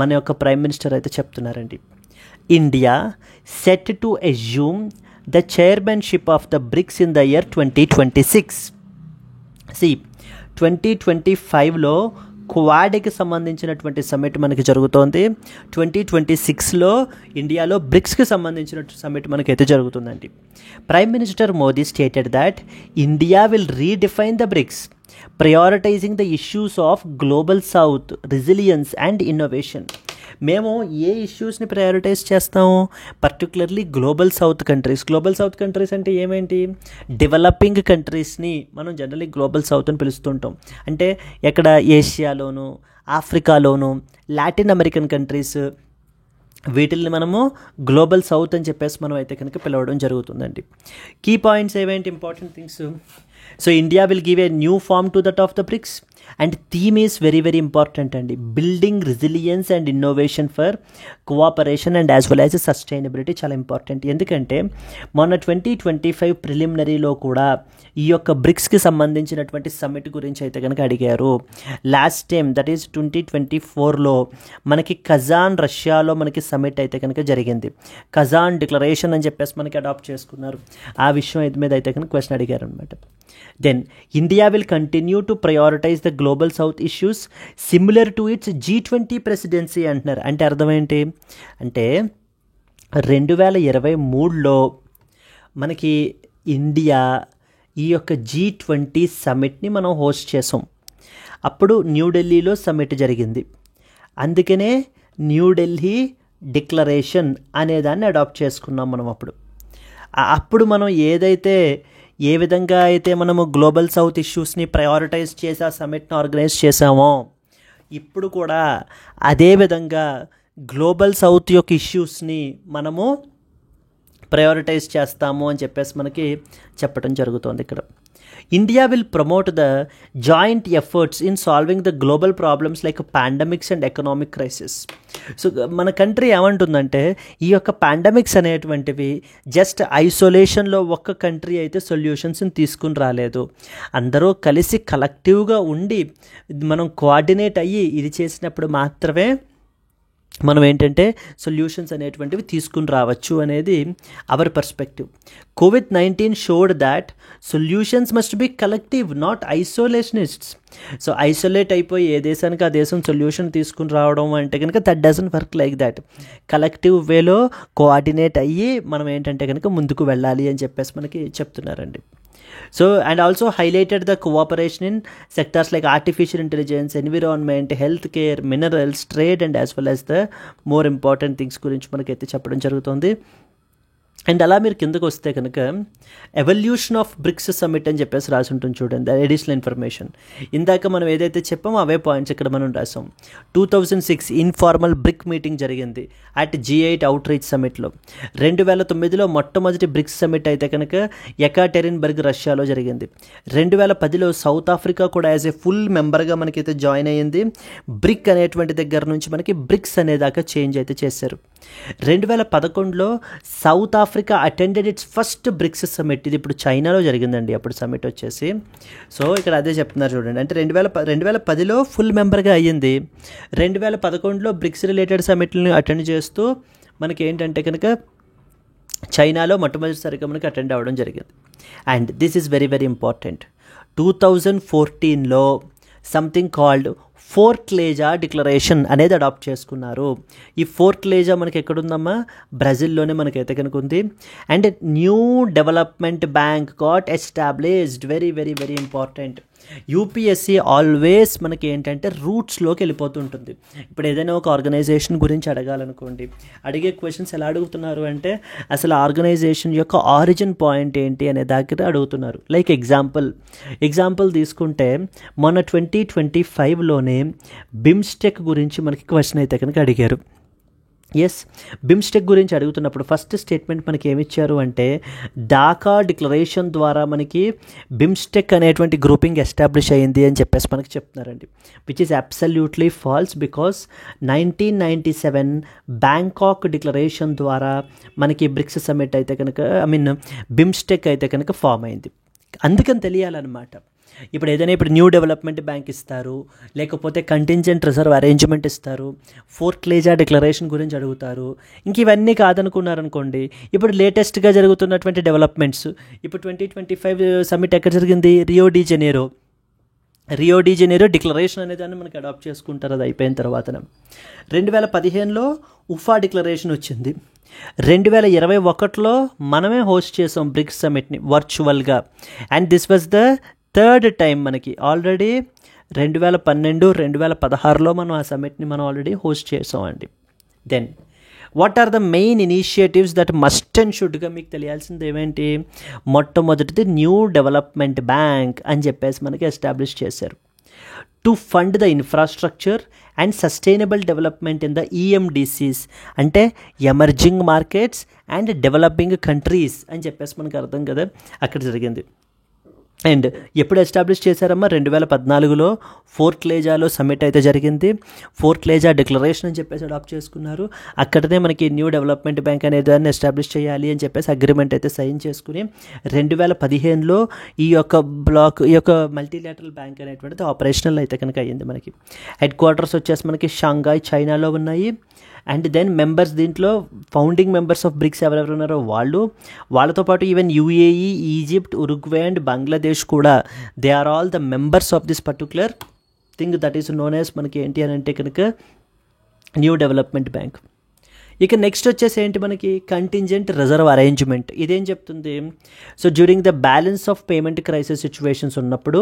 మన యొక్క ప్రైమ్ మినిస్టర్ అయితే చెప్తున్నారండి. India set to assume the chairmanship of the BRICS in the year 2026. 2025లో క్వాడ్కి సంబంధించినటువంటి సమ్మిట్ మనకి జరుగుతోంది. 2026లో ఇండియాలో బ్రిక్స్కి సంబంధించిన సమ్మిట్ మనకైతే జరుగుతుందండి. Prime minister Modi stated that India will redefine the BRICS, prioritising the issues of global south, resilience and innovation. మేము ఏ ఇష్యూస్ని ప్రయారిటైజ్ చేస్తాము? Particularly global south countries. Global south countries అంటే ఏమేంటి? డెవలపింగ్ కంట్రీస్ని మనం జనరల్లీ గ్లోబల్ సౌత్ అని పిలుస్తుంటాం. అంటే ఎక్కడ ఏషియాలోను, ఆఫ్రికాలోను, లాటిన్ అమెరికన్ కంట్రీస్, వీటిల్ని మనము గ్లోబల్ సౌత్ అని చెప్పేసి మనం అయితే కనుక పిలవడం జరుగుతుందండి. కీ పాయింట్స్ ఏవేంటి? Important things. So India will give a new form to that of the BRICS and theme is very very important అండి. Building resilience and innovation for cooperation and as well as sustainability చాలా important. ఎందుకంటే మొన్న 2025 ప్రిలిమినరీలో కూడా ఈ యొక్క బ్రిక్స్కి సంబంధించినటువంటి summit గురించి అయితే కనుక అడిగారు. లాస్ట్ టైం దట్ ఈజ్ 2024లో మనకి కజాన్, రష్యాలో మనకి సమ్మిట్ అయితే కనుక జరిగింది. కజాన్ డిక్లరేషన్ అని చెప్పేసి మనకి అడాప్ట్ చేసుకున్నారు. ఆ విషయం మీద అయితే కనుక క్వశ్చన్ అడిగారు అనమాట. Then India will continue to prioritise the global south issues similar to its G20 presidency అంటున్నారు. అంటే అర్థం ఏంటి అంటే 2023లో మనకి ఇండియా ఈ యొక్క G20 సమ్మిట్ని మనం హోస్ట్ చేసాం. అప్పుడు న్యూఢిల్లీలో సమ్మిట్ జరిగింది. అందుకనే న్యూఢిల్లీ డిక్లరేషన్ అనేదాన్ని అడాప్ట్ చేసుకున్నాం మనం. అప్పుడు మనం ఏ విధంగా అయితే మనము గ్లోబల్ సౌత్ ఇష్యూస్ని ప్రయారిటైజ్ చేసి ఆ సమ్మిట్ని ఆర్గనైజ్ చేసామో, ఇప్పుడు కూడా అదే విధంగా గ్లోబల్ సౌత్ యొక్క ఇష్యూస్ని మనము ప్రయారిటైజ్ చేస్తాము అని చెప్పేసి మనకి చెప్పడం జరుగుతుంది ఇక్కడ. India will promote the joint efforts in solving the global problems like pandemics and economic crisis. So మన కంట్రీ ఏమంటుందంటే ఈ యొక్క పాండమిక్స్ అనేటువంటివి జస్ట్ ఐసోలేషన్లో ఒక్క కంట్రీ అయితే సొల్యూషన్స్ని తీసుకుని రాలేదు. అందరూ కలిసి కలెక్టివ్గా ఉండి మనం కోఆర్డినేట్ అయ్యి ఇది చేసినప్పుడు మాత్రమే మనం ఏంటంటే సొల్యూషన్స్ అనేటువంటివి తీసుకుని రావచ్చు అనేది our perspective. COVID-19 showed that solutions must be collective, not isolationists. So isolate అయిపోయి ఏ దేశానికి ఆ దేశం సొల్యూషన్ తీసుకుని రావడం అంటే కనుక that doesn't work like that. Collective వేలో కోఆర్డినేట్ అయ్యి మనం ఏంటంటే కనుక ముందుకు వెళ్ళాలి అని చెప్పేసి మనకి చెప్తున్నారండి. So and also highlighted the cooperation in sectors like artificial intelligence, environment, healthcare, minerals, trade and as well as the more important things గురించి మనకైతే చెప్పడం జరుగుతుంది. అండ్ అలా మీరు కిందకు వస్తే కనుక ఎవల్యూషన్ ఆఫ్ బ్రిక్స్ సమ్మిట్ అని చెప్పేసి రాసి ఉంటుంది చూడండి, అడిషనల్ ఇన్ఫర్మేషన్. ఇందాక మనం ఏదైతే చెప్పామో అవే పాయింట్స్ ఇక్కడ మనం రాసాం. 2006 ఇన్ఫార్మల్ బ్రిక్ మీటింగ్ జరిగింది అట్ G8 అవుట్ రీచ్ సమ్మిట్లో. 2009లో మొట్టమొదటి బ్రిక్స్ సమ్మిట్ అయితే కనుక ఎకాటెరిన్బర్గ్ రష్యాలో జరిగింది. 2010లో సౌత్ ఆఫ్రికా కూడా యాజ్ ఏ ఫుల్ మెంబర్గా మనకైతే జాయిన్ అయ్యింది. బ్రిక్ అనేటువంటి దగ్గర నుంచి మనకి బ్రిక్స్ అనేదాకా చేంజ్ అయితే చేశారు. 2011లో South Africa attended its first BRICS summit. ఇది ఇప్పుడు చైనాలో జరిగిందండి అప్పుడు సమ్మిట్ వచ్చేసి. సో ఇక్కడ అదే చెప్తున్నారు చూడండి. అంటే 2010లో ఫుల్ మెంబర్గా అయ్యింది. 2011లో బ్రిక్స్ రిలేటెడ్ సమ్మిట్ని అటెండ్ చేస్తూ మనకి ఏంటంటే కనుక చైనాలో మొట్టమొదటిసారిగా మనకి అటెండ్ అవ్వడం జరిగింది. And this is very very important. 2014లో సంథింగ్ కాల్డ్ ఫోర్ట్లేజా డిక్లరేషన్ అనేది అడాప్ట్ చేసుకున్నారు. ఈ ఫోర్ట్లేజా మనకి ఎక్కడుందమ్మా? బ్రెజిల్లోనే మనకైతే కనుక ఉంది. And New Development Bank got established. Very very very important. UPSC always మనకి ఏంటంటే రూట్స్లోకి వెళ్ళిపోతుంటుంది. ఇప్పుడు ఏదైనా ఒక ఆర్గనైజేషన్ గురించి అడగాలనుకోండి, అడిగే క్వశ్చన్స్ ఎలా అడుగుతున్నారు అంటే అసలు ఆర్గనైజేషన్ యొక్క ఆరిజిన్ పాయింట్ ఏంటి అనే దగ్గర అడుగుతున్నారు. లైక్ ఎగ్జాంపుల్ తీసుకుంటే మొన్న 2025లోనే బిమ్స్టెక్ గురించి మనకి క్వశ్చన్ అయితే కనుక అడిగారు. ఎస్, బిమ్స్టెక్ గురించి అడుగుతున్నప్పుడు ఫస్ట్ స్టేట్మెంట్ మనకి ఏమిచ్చారు అంటే ఢాకా డిక్లరేషన్ ద్వారా మనకి బిమ్స్టెక్ అనేటువంటి గ్రూపింగ్ ఎస్టాబ్లిష్ అయ్యింది అని చెప్పేసి మనకి చెప్తున్నారండి, which is absolutely false. Because 1997 Bangkok declaration ద్వారా మనకి బ్రిక్స్ సమ్మిట్ అయితే కనుక బిమ్స్టెక్ అయితే కనుక ఫామ్ అయింది. అందుకని తెలియాలన్నమాట. ఇప్పుడు న్యూ డెవలప్మెంట్ బ్యాంక్ ఇస్తారు, లేకపోతే కంటింజెంట్ రిజర్వ్ అరేంజ్మెంట్ ఇస్తారు, ఫోర్ట్ లేజా డిక్లరేషన్ గురించి అడుగుతారు. ఇంక ఇవన్నీ కాదనుకున్నారనుకోండి, ఇప్పుడు లేటెస్ట్గా జరుగుతున్నటువంటి డెవలప్మెంట్స్, ఇప్పుడు 2025 సమ్మిట్ ఎక్కడ జరిగింది? రియో డి జెనీరో డిక్లరేషన్ అనే దాన్ని మనకి అడాప్ట్ చేసుకుంటారు. అది అయిపోయిన తర్వాత 2015లో ఉఫా డిక్లరేషన్ వచ్చింది. 2021లో మనమే హోస్ట్ చేసాం బ్రిక్స్ సమ్మిట్ని వర్చువల్గా. And this was the third time. మనకి ఆల్రెడీ 2012, 2016లో మనం ఆ సమ్మిట్ని ఆల్రెడీ హోస్ట్ చేసామండి. Then what are the main initiatives that must and షుడ్గా మీకు తెలియాల్సింది ఏమేంటి? మొట్టమొదటిది న్యూ డెవలప్మెంట్ బ్యాంక్ అని చెప్పేసి మనకి ఎస్టాబ్లిష్ చేశారు. To fund the infrastructure and sustainable development in the EMDCs, అంటే emerging markets and developing countries అని చెప్పేసి మనకు అర్థం కదా, అక్కడ జరిగింది. అండ్ ఎప్పుడు ఎస్టాబ్లిష్ చేశారమ్మా? 2014లో ఫోర్ట్ లేజాలో సమ్మిట్ అయితే జరిగింది. ఫోర్ట్ లేజా డిక్లరేషన్ అని చెప్పేసి అడాప్ట్ చేసుకున్నారు. అక్కడనే మనకి న్యూ డెవలప్మెంట్ బ్యాంక్ అనే దాన్ని ఎస్టాబ్లిష్ చేయాలి అని చెప్పేసి అగ్రిమెంట్ అయితే సైన్ చేసుకుని 2015లో ఈ యొక్క మల్టీలాటరల్ బ్యాంక్ అనేటువంటిది ఆపరేషనల్ అయితే కనుక అయ్యింది. మనకి హెడ్ క్వార్టర్స్ వచ్చేసి మనకి షాంఘాయ్ చైనాలో ఉన్నాయి. అండ్ దెన్ మెంబర్స్, దీంట్లో ఫౌండింగ్ మెంబర్స్ ఆఫ్ బ్రిక్స్ ఎవరెవరు ఉన్నారో వాళ్ళతో పాటు even UAE, Egypt, Uruguay and Bangladesh కూడా they are all the members of this particular thing that is known as మనకి ఏంటి అని అంటే కనుక న్యూ డెవలప్మెంట్ బ్యాంక్. ఇక నెక్స్ట్ వచ్చేసి ఏంటి మనకి? Contingent Reserve Arrangement. ఇదేం చెప్తుంది? So during the balance of payment crisis situations ఉన్నప్పుడు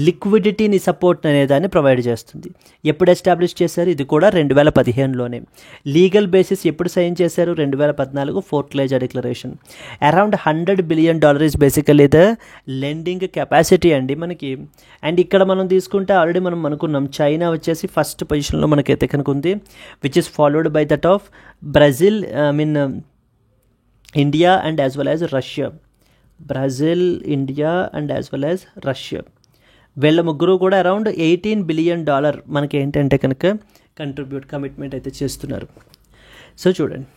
లిక్విడిటీని సపోర్ట్ అనేదాన్ని ప్రొవైడ్ చేస్తుంది. ఎప్పుడు ఎస్టాబ్లిష్ చేశారు? ఇది కూడా 2015లోనే. లీగల్ బేసిస్ ఎప్పుడు సైన్ చేశారు? 2014 Fortaleza declaration. Around $100 billion is basically the lending capacity అండి మనకి. అండ్ ఇక్కడ మనం తీసుకుంటే ఆల్రెడీ మనం అనుకున్నాం, చైనా వచ్చేసి ఫస్ట్ పొజిషన్లో మనకైతే కనుక ఉంది, which is followed by that of Brazil, India and as well as Russia. Brazil, India and as well as Russia. వీళ్ళ ముగ్గురు కూడా అరౌండ్ $18 బిలియన్ మనకి ఏంటంటే కనుక కమిట్మెంట్ అయితే చేస్తున్నారు. సో చూడండి,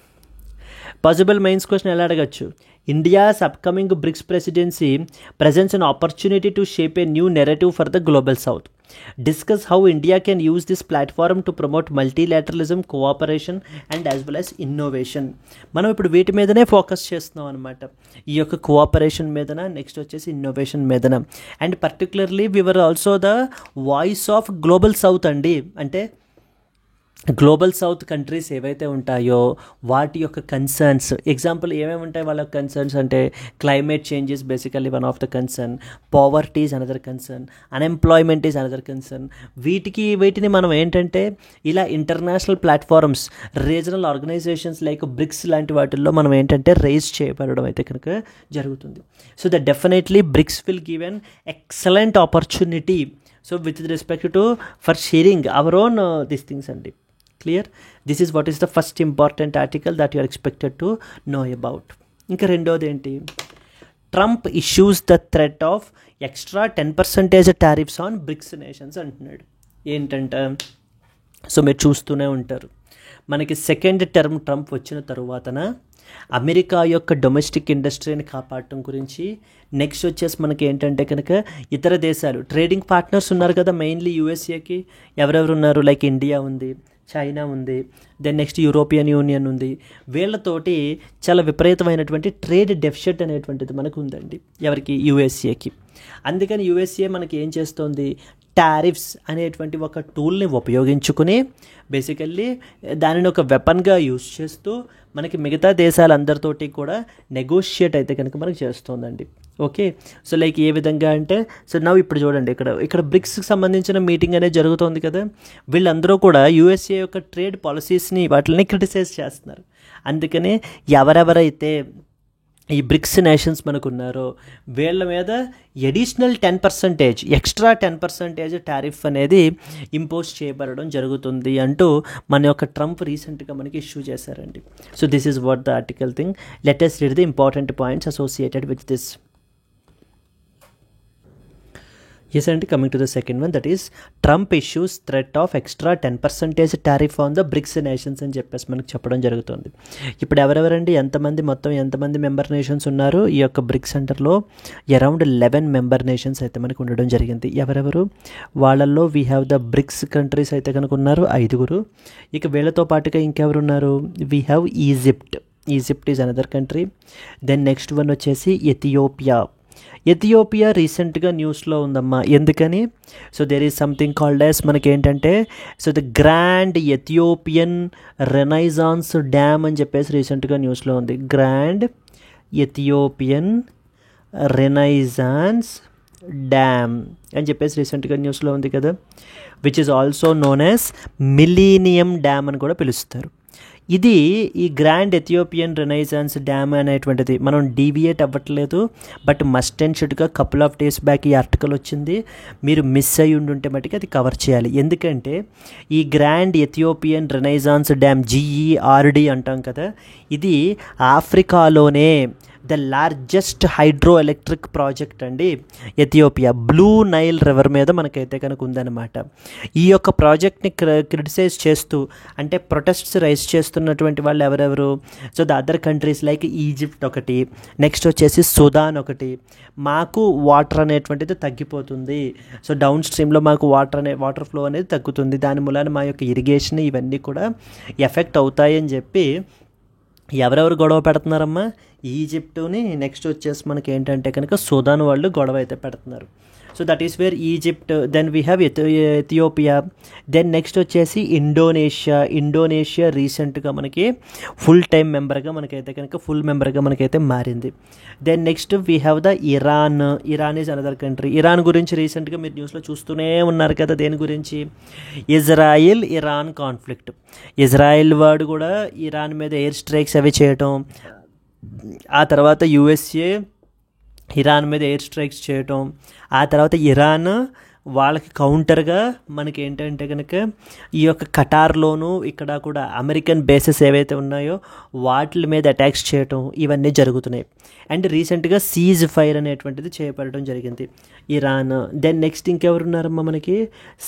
పాసిబుల్ మెయిన్స్ క్వశ్చన్ ఎలా అడగచ్చు? India's upcoming BRICS presidency presents an opportunity to shape a new narrative for the global south. Discuss how India can use this platform to promote multilateralism, cooperation and as well as innovation. మనం ఇప్పుడు వీటి మీదనే focus చేస్తున్నాం అనమాట, ఈ యొక్క cooperation మీదన, next వచ్చేసి ఇన్నోవేషన్ మీదన. And particularly we were also the voice of global South అండి. అంటే గ్లోబల్ సౌత్ కంట్రీస్ ఏవైతే ఉంటాయో వాటి యొక్క కన్సర్న్స్, ఎగ్జాంపుల్ ఏమేమి ఉంటాయి వాళ్ళ కన్సర్న్స్ అంటే climate change is basically one of the concern, poverty is another concern, unemployment is another concern. వీటిని మనం ఏంటంటే ఇలా international platforms, regional organisations like BRICS లాంటి వాటిల్లో మనం ఏంటంటే రైజ్ చేయబడడం అయితే కనుక జరుగుతుంది. So that definitely BRICS will give an excellent opportunity. So with respect to for sharing our own these things అండి. Clear? This is what is the first important article that you are expected to know about. ఇంకా రెండోది ఏంటి? Trump issues the threat of extra 10% tariffs on BRICS nations అంటున్నాడు. ఏంటంట? So మీరు చూస్తూనే ఉంటారు, మనకి సెకండ్ టర్మ్ ట్రంప్ వచ్చిన తరువాతన అమెరికా యొక్క డొమెస్టిక్ ఇండస్ట్రీని కాపాడటం గురించి, నెక్స్ట్ వచ్చేసి మనకి ఏంటంటే కనుక ఇతర దేశాలు ట్రేడింగ్ పార్ట్నర్స్ ఉన్నారు కదా, మెయిన్లీ యూఎస్ఏకి ఎవరెవరు ఉన్నారు? లైక్ ఇండియా ఉంది, చైనా ఉంది, దెన్ నెక్స్ట్ యూరోపియన్ యూనియన్ ఉంది. వీళ్ళతోటి చాలా విపరీతమైనటువంటి ట్రేడ్ డెఫిసిట్ అనేటువంటిది మనకు ఉందండి. ఎవరికి? యూఎస్ఏకి. అందుకని యూఎస్ఏ మనకి ఏం చేస్తోంది? టారిఫ్స్ అనేటువంటి ఒక టూల్ని ఉపయోగించుకుని బేసికల్లీ దానిని ఒక వెపన్గా యూజ్ చేస్తూ మనకి మిగతా దేశాలందరితోటి కూడా నెగోషియేట్ అయితే కనుక మనకు చేస్తోందండి. ఓకే, సో లైక్ ఏ విధంగా అంటే, సో నవ్వు ఇప్పుడు చూడండి, ఇక్కడ బ్రిక్స్కి సంబంధించిన మీటింగ్ అనేది జరుగుతోంది కదా, వీళ్ళందరూ కూడా యూఎస్ఏ యొక్క ట్రేడ్ పాలసీస్ని వాటిని క్రిటిసైజ్ చేస్తున్నారు. అందుకనే ఎవరెవరైతే ఈ బ్రిక్స్ నేషన్స్ మనకు ఉన్నారో వీళ్ళ మీద ఎడిషనల్ 10% ఎక్స్ట్రా 10% టారిఫ్ అనేది ఇంపోజ్ చేయబడడం జరుగుతుంది అంటూ మన యొక్క ట్రంప్ రీసెంట్గా మనకి ఇష్యూ చేశారండి. So this is what the article thing. Let us read the important points associated with this. Yes, and coming to the second one, that is Trump issues threat of extra 10% tariff on the BRICS nations అని చెప్పేసి మనకు చెప్పడం జరుగుతుంది. ఇప్పుడు ఎవరెవరండి ఎంతమంది member nations ఉన్నారు ఈ యొక్క బ్రిక్స్ సెంటర్లో? అరౌండ్ 11 మెంబర్ నేషన్స్ అయితే మనకు ఉండడం జరిగింది. ఎవరెవరు వాళ్ళల్లో we have the BRICS countries అయితే కనుక ఉన్నారు 5. ఇక వీళ్ళతో పాటుగా ఇంకెవరు ఉన్నారు? We have Egypt is another country. Then next one వచ్చేసి ఎథియోపియా రీసెంట్గా న్యూస్లో ఉందమ్మా. ఎందుకని? So there is something called as మనకి ఏంటంటే so the Grand Ethiopian Renaissance Dam అని చెప్పేసి రీసెంట్గా న్యూస్లో ఉంది. గ్రాండ్ ఎథియోపియన్ రెనైజాన్స్ డ్యామ్ అని చెప్పేసి రీసెంట్గా న్యూస్లో ఉంది కదా, which is also known as millennium dam అని కూడా పిలుస్తారు. ఇది ఈ గ్రాండ్ ఎథియోపియన్ రెనైజాన్స్ డ్యామ్ అనేటువంటిది మనం డీవియేట్ అవ్వట్లేదు, బట్ మస్ట్ అండ్ షుడ్గా కపుల్ ఆఫ్ డేస్ బ్యాక్ ఈ ఆర్టికల్ వచ్చింది. మీరు మిస్ అయ్యి ఉండుంటే మటుకు అది కవర్ చేయాలి. ఎందుకంటే ఈ Grand Ethiopian Renaissance Dam GERD అంటాం కదా, ఇది ఆఫ్రికాలోనే the largest hydroelectric project అండి. ఎథియోపియా బ్లూ నైల్ రివర్ మీద మనకైతే కనుక ఉందన్నమాట. ఈ యొక్క ప్రాజెక్ట్ని క్రిటిసైజ్ చేస్తూ అంటే ప్రొటెస్ట్స్ రైజ్ చేస్తున్నటువంటి వాళ్ళు ఎవరెవరు? So the other countries like Egypt ఒకటి, నెక్స్ట్ వచ్చేసి సుదాన్ ఒకటి. మాకు వాటర్ అనేటువంటిది తగ్గిపోతుంది, సో డౌన్ స్ట్రీమ్లో మాకు వాటర్ ఫ్లో అనేది తగ్గుతుంది, దాని మూలాన మా యొక్క ఇరిగేషన్ ఇవన్నీ కూడా ఎఫెక్ట్ అవుతాయని చెప్పి ఎవరెవరు గొడవ పెడుతున్నారమ్మా? ఈజిప్టుని, నెక్స్ట్ వచ్చేసి మనకి ఏంటంటే కనుక సుదాన్ వాళ్ళు గొడవ అయితే పెడుతున్నారు. So that is where Egypt. Then we have Ethiopia. Then next వచ్చేసి ఇండోనేషియా రీసెంట్గా మనకి ఫుల్ మెంబర్గా మనకైతే మారింది. Then next we have the Iran is another country. Iran గురించి రీసెంట్గా మీరు న్యూస్లో చూస్తూనే ఉన్నారు కదా. దేని గురించి? Iran conflict. ఇజ్రాయెల్ వాడు కూడా ఇరాన్ మీద ఎయిర్ స్ట్రైక్స్ అవి చేయటం, ఆ తర్వాత USA ఇరాన్ మీద ఎయిర్ స్ట్రైక్స్ చేయటం, ఆ తర్వాత ఇరాన్ వాళ్ళకి కౌంటర్గా మనకి ఏంటంటే కనుక ఈ యొక్క ఖటార్లోను ఇక్కడ కూడా అమెరికన్ బేసెస్ ఏవైతే ఉన్నాయో వాటి మీద అటాక్స్ చేయటం ఇవన్నీ జరుగుతున్నాయి. అండ్ రీసెంట్గా సీజ్ ఫైర్ అనేటువంటిది చేపట్టడం జరిగింది ఇరాన్. దెన్ నెక్స్ట్ ఇంకెవరున్నారమ్మా మనకి?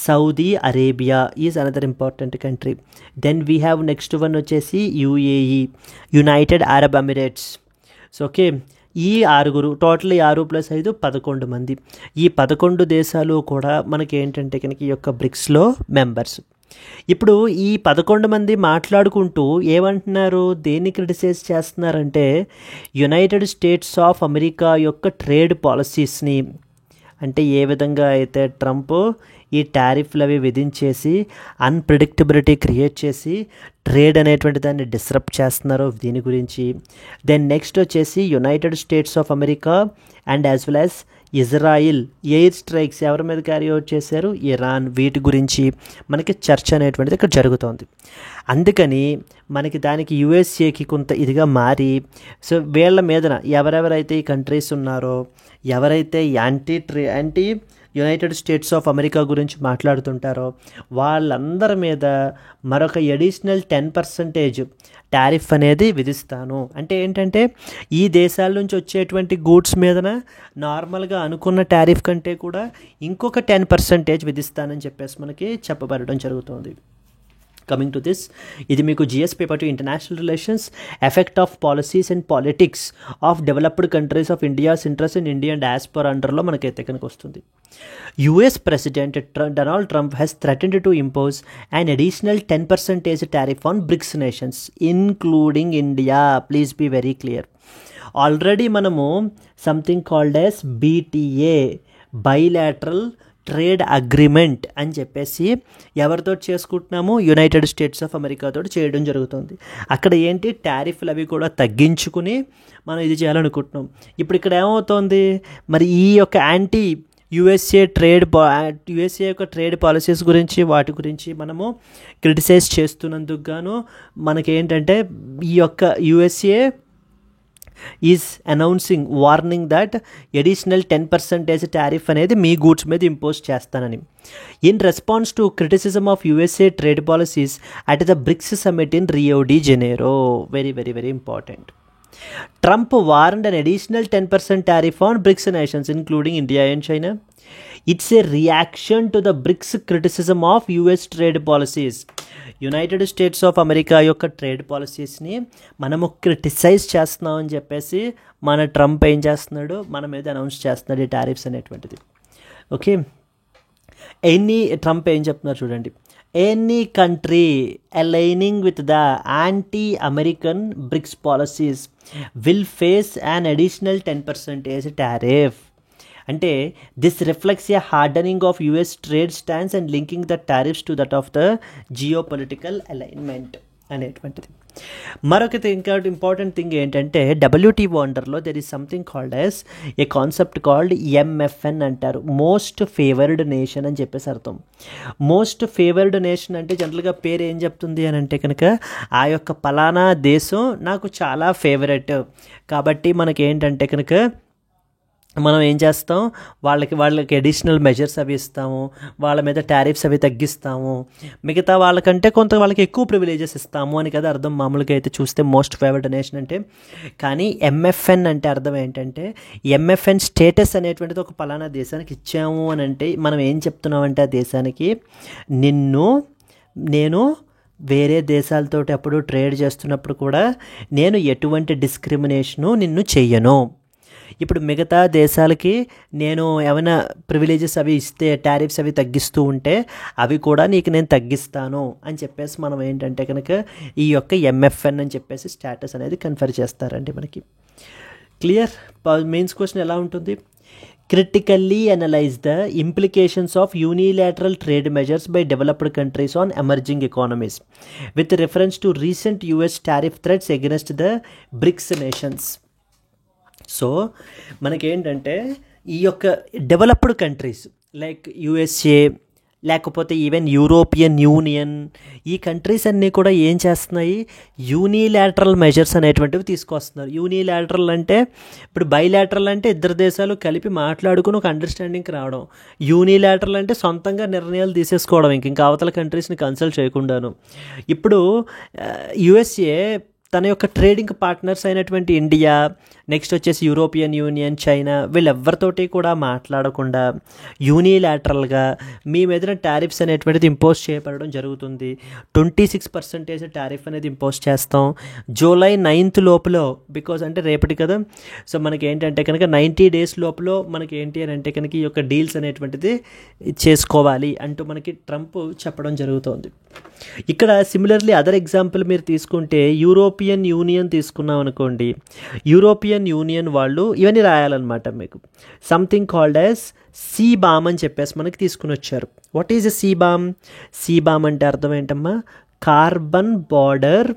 Saudi Arabia is another important country. Then we have next one వచ్చేసి UAE, United Arab Emirates. So okay, ఈ 6 టోటల్ 6 + 5 11 మంది. ఈ 11 దేశాలు కూడా మనకి ఏంటంటే కనుక ఈ యొక్క బ్రిక్స్లో మెంబర్స్. ఇప్పుడు ఈ 11 మంది మాట్లాడుకుంటూ ఏమంటున్నారు? దేన్ని క్రిటిసైజ్ చేస్తున్నారంటే యునైటెడ్ స్టేట్స్ ఆఫ్ అమెరికా యొక్క ట్రేడ్ పాలసీస్ని, అంటే ఏ విధంగా అయితే ట్రంప్ ఈ టారిఫ్లు అవి విధించేసి అన్ప్రెడిక్టబిలిటీ క్రియేట్ చేసి ట్రేడ్ అనేటువంటి దాన్ని డిస్రప్ట్ చేస్తున్నారో దీని గురించి. దెన్ నెక్స్ట్ వచ్చేసి United states of America and as well as Israel air strikes ఎవరి మీద క్యారీ అవుట్ చేశారు? ఇరాన్. వీటి గురించి మనకి చర్చ అనేటువంటిది ఇక్కడ జరుగుతోంది. అందుకని మనకి దానికి USAకి కొంత ఇదిగా మారి, సో వీళ్ళ మీదన ఎవరెవరైతే ఈ కంట్రీస్ ఉన్నారో, ఎవరైతే anti United states of America గురించి మాట్లాడుతుంటారో వాళ్ళందరి మీద మరొక ఎడిషనల్ 10% టారిఫ్ అనేది విధిస్తాను. అంటే ఏంటంటే ఈ దేశాల నుంచి వచ్చేటువంటి గూడ్స్ మీదన నార్మల్గా అనుకున్న టారిఫ్ కంటే కూడా ఇంకొక 10% విధిస్తానని చెప్పేసి మనకి చెప్పబడడం జరుగుతుంది. కమింగ్ టు దిస్, ఇది మీకు GS paper 2 international relations, effect of policies and politics of developed countries of India's interest in Indian diaspora అండర్లో మనకైతే కనుక వస్తుంది. US president Donald Trump has threatened to impose an additional 10% tariff on BRICS nations including India. Please be very clear. Already మనము something called as BTA, bilateral trade agreement అని చెప్పేసి ఎవరితో చేసుకుంటున్నాము? United states of అమెరికాతో చేయడం జరుగుతుంది. అక్కడ ఏంటి టారిఫ్లు అవి కూడా తగ్గించుకుని మనం ఇది చేయాలనుకుంటున్నాం. ఇప్పుడు ఇక్కడ ఏమవుతోంది మరి? ఈ యొక్క యాంటీ USA యొక్క ట్రేడ్ పాలసీస్ గురించి వాటి గురించి మనము క్రిటిసైజ్ చేస్తున్నందుకు గాను మనకేంటంటే ఈ యొక్క USA is announcing warning that additional 10% tariff అనేది మీ గూడ్స్ మీద ఇంపోజ్ చేస్తానని. In response to criticism of USA trade policies at the BRICS summit in Rio de Janeiro. Very very very important. Trump warned an additional 10% tariff on BRICS nations, including India and China. It's a reaction to the BRICS criticism of US trade policies. United states of America యొక్క trade పాలసీస్ని మనము criticise చేస్తున్నాం అని చెప్పేసి మన Trump ఏం చేస్తున్నాడు, మన మీద అనౌన్స్ చేస్తున్నాడు ఈ టారిఫ్స్ అనేటువంటిది. ఓకే, ట్రంప్ ఏం చెప్తున్నారు చూడండి. Any country aligning with the anti-American BRICS policies will face an additional 10% tariff. అంటే this reflects a hardening of US trade stands and linking the tariffs to that of the geopolitical alignment అనేటువంటిది. మరొక important thing ఏంటంటే WTO అండర్లో there is something called as a concept called MFN అంటారు, most favoured nation అని చెప్పేసి అర్థం. Most favoured nation అంటే జనరల్గా పేరు ఏం చెప్తుంది అని అంటే కనుక ఆ యొక్క పలానా దేశం నాకు చాలా ఫేవరెట్, కాబట్టి మనకి ఏంటంటే కనుక మనం ఏం చేస్తాం, వాళ్ళకి అడిషనల్ మెజర్స్ అవి ఇస్తాము, వాళ్ళ మీద టారిఫ్స్ అవి తగ్గిస్తాము, మిగతా వాళ్ళకంటే కొంత వాళ్ళకి ఎక్కువ ప్రివిలేజెస్ ఇస్తాము అని కదా అర్థం మామూలుగా అయితే చూస్తే మోస్ట్ ఫేవర్డ్ నేషన్ అంటే. కానీ MFN అంటే అర్థం ఏంటంటే MFN స్టేటస్ అనేటువంటిది ఒక పలానా దేశానికి ఇచ్చాము అని అంటే మనం ఏం చెప్తున్నామంటే ఆ దేశానికి నేను వేరే దేశాలతోటి అప్పుడు ట్రేడ్ చేస్తున్నప్పుడు కూడా నేను ఎటువంటి డిస్క్రిమినేషను నిన్ను చెయ్యను. ఇప్పుడు మిగతా దేశాలకి నేను ఏమైనా ప్రివిలేజెస్ అవి ఇస్తే టారిఫ్స్ అవి తగ్గిస్తూ ఉంటే అవి కూడా నీకు నేను తగ్గిస్తాను అని చెప్పేసి మనం ఏంటంటే కనుక ఈ యొక్క MFN అని చెప్పేసి స్టేటస్ అనేది కన్ఫర్ చేస్తారండి మనకి. క్లియర్? మెయిన్స్ క్వశ్చన్ ఎలా ఉంటుంది? critically analyze the implications of unilateral trade measures by developed countries on emerging economies with reference to recent US tariff threats against the BRICS nations. So మనకేంటంటే ఈ యొక్క developed countries like USA లేకపోతే even European union, ఈ countries అన్నీ కూడా ఏం చేస్తున్నాయి, unilateral measures అనేటువంటివి తీసుకొస్తున్నారు. యూనిలాటరల్ అంటే ఇప్పుడు బైలాటరల్ అంటే ఇద్దరు దేశాలు కలిపి మాట్లాడుకుని ఒక అండర్స్టాండింగ్కి రావడం, యూనిలాటరల్ అంటే సొంతంగా నిర్ణయాలు తీసేసుకోవడం ఇంకా అవతల కంట్రీస్ని కన్సల్ట్ చేయకుండాను. ఇప్పుడు USA తన యొక్క ట్రేడింగ్ పార్ట్నర్స్ అయినటువంటి ఇండియా, నెక్స్ట్ వచ్చేసి యూరోపియన్ యూనియన్, చైనా, వీళ్ళెవ్వరితోటి కూడా మాట్లాడకుండా యూనిలాటరల్గా మీ మీద టారిఫ్స్ అనేటువంటిది ఇంపోజ్ చేయబడడం జరుగుతుంది. 26% టారిఫ్ అనేది ఇంపోజ్ చేస్తాం జూలై 9th లోపల, బికాజ్ అంటే రేపటి కదా. సో మనకి ఏంటంటే కనుక 90 days లోపల మనకి ఏంటి అని అంటే కనుక ఈ యొక్క డీల్స్ అనేటువంటిది చేసుకోవాలి అంటూ మనకి ట్రంప్ చెప్పడం జరుగుతుంది. ఇక్కడ సిమిలర్లీ అదర్ ఎగ్జాంపుల్ మీరు తీసుకుంటే యూరోపియన్ యూనియన్ తీసుకున్నాం అనుకోండి. యూరోపియన్ యూనియన్ వాళ్ళు ఇవన్నీ రాయాలన్నమాట మీకు. సంథింగ్ కాల్డ్ యాజ్ CBAM అని చెప్పేసి మనకి తీసుకుని వచ్చారు. What is a CBAM? CBAM అంటే అర్థం ఏంటమ్మా? కార్బన్ బార్డర్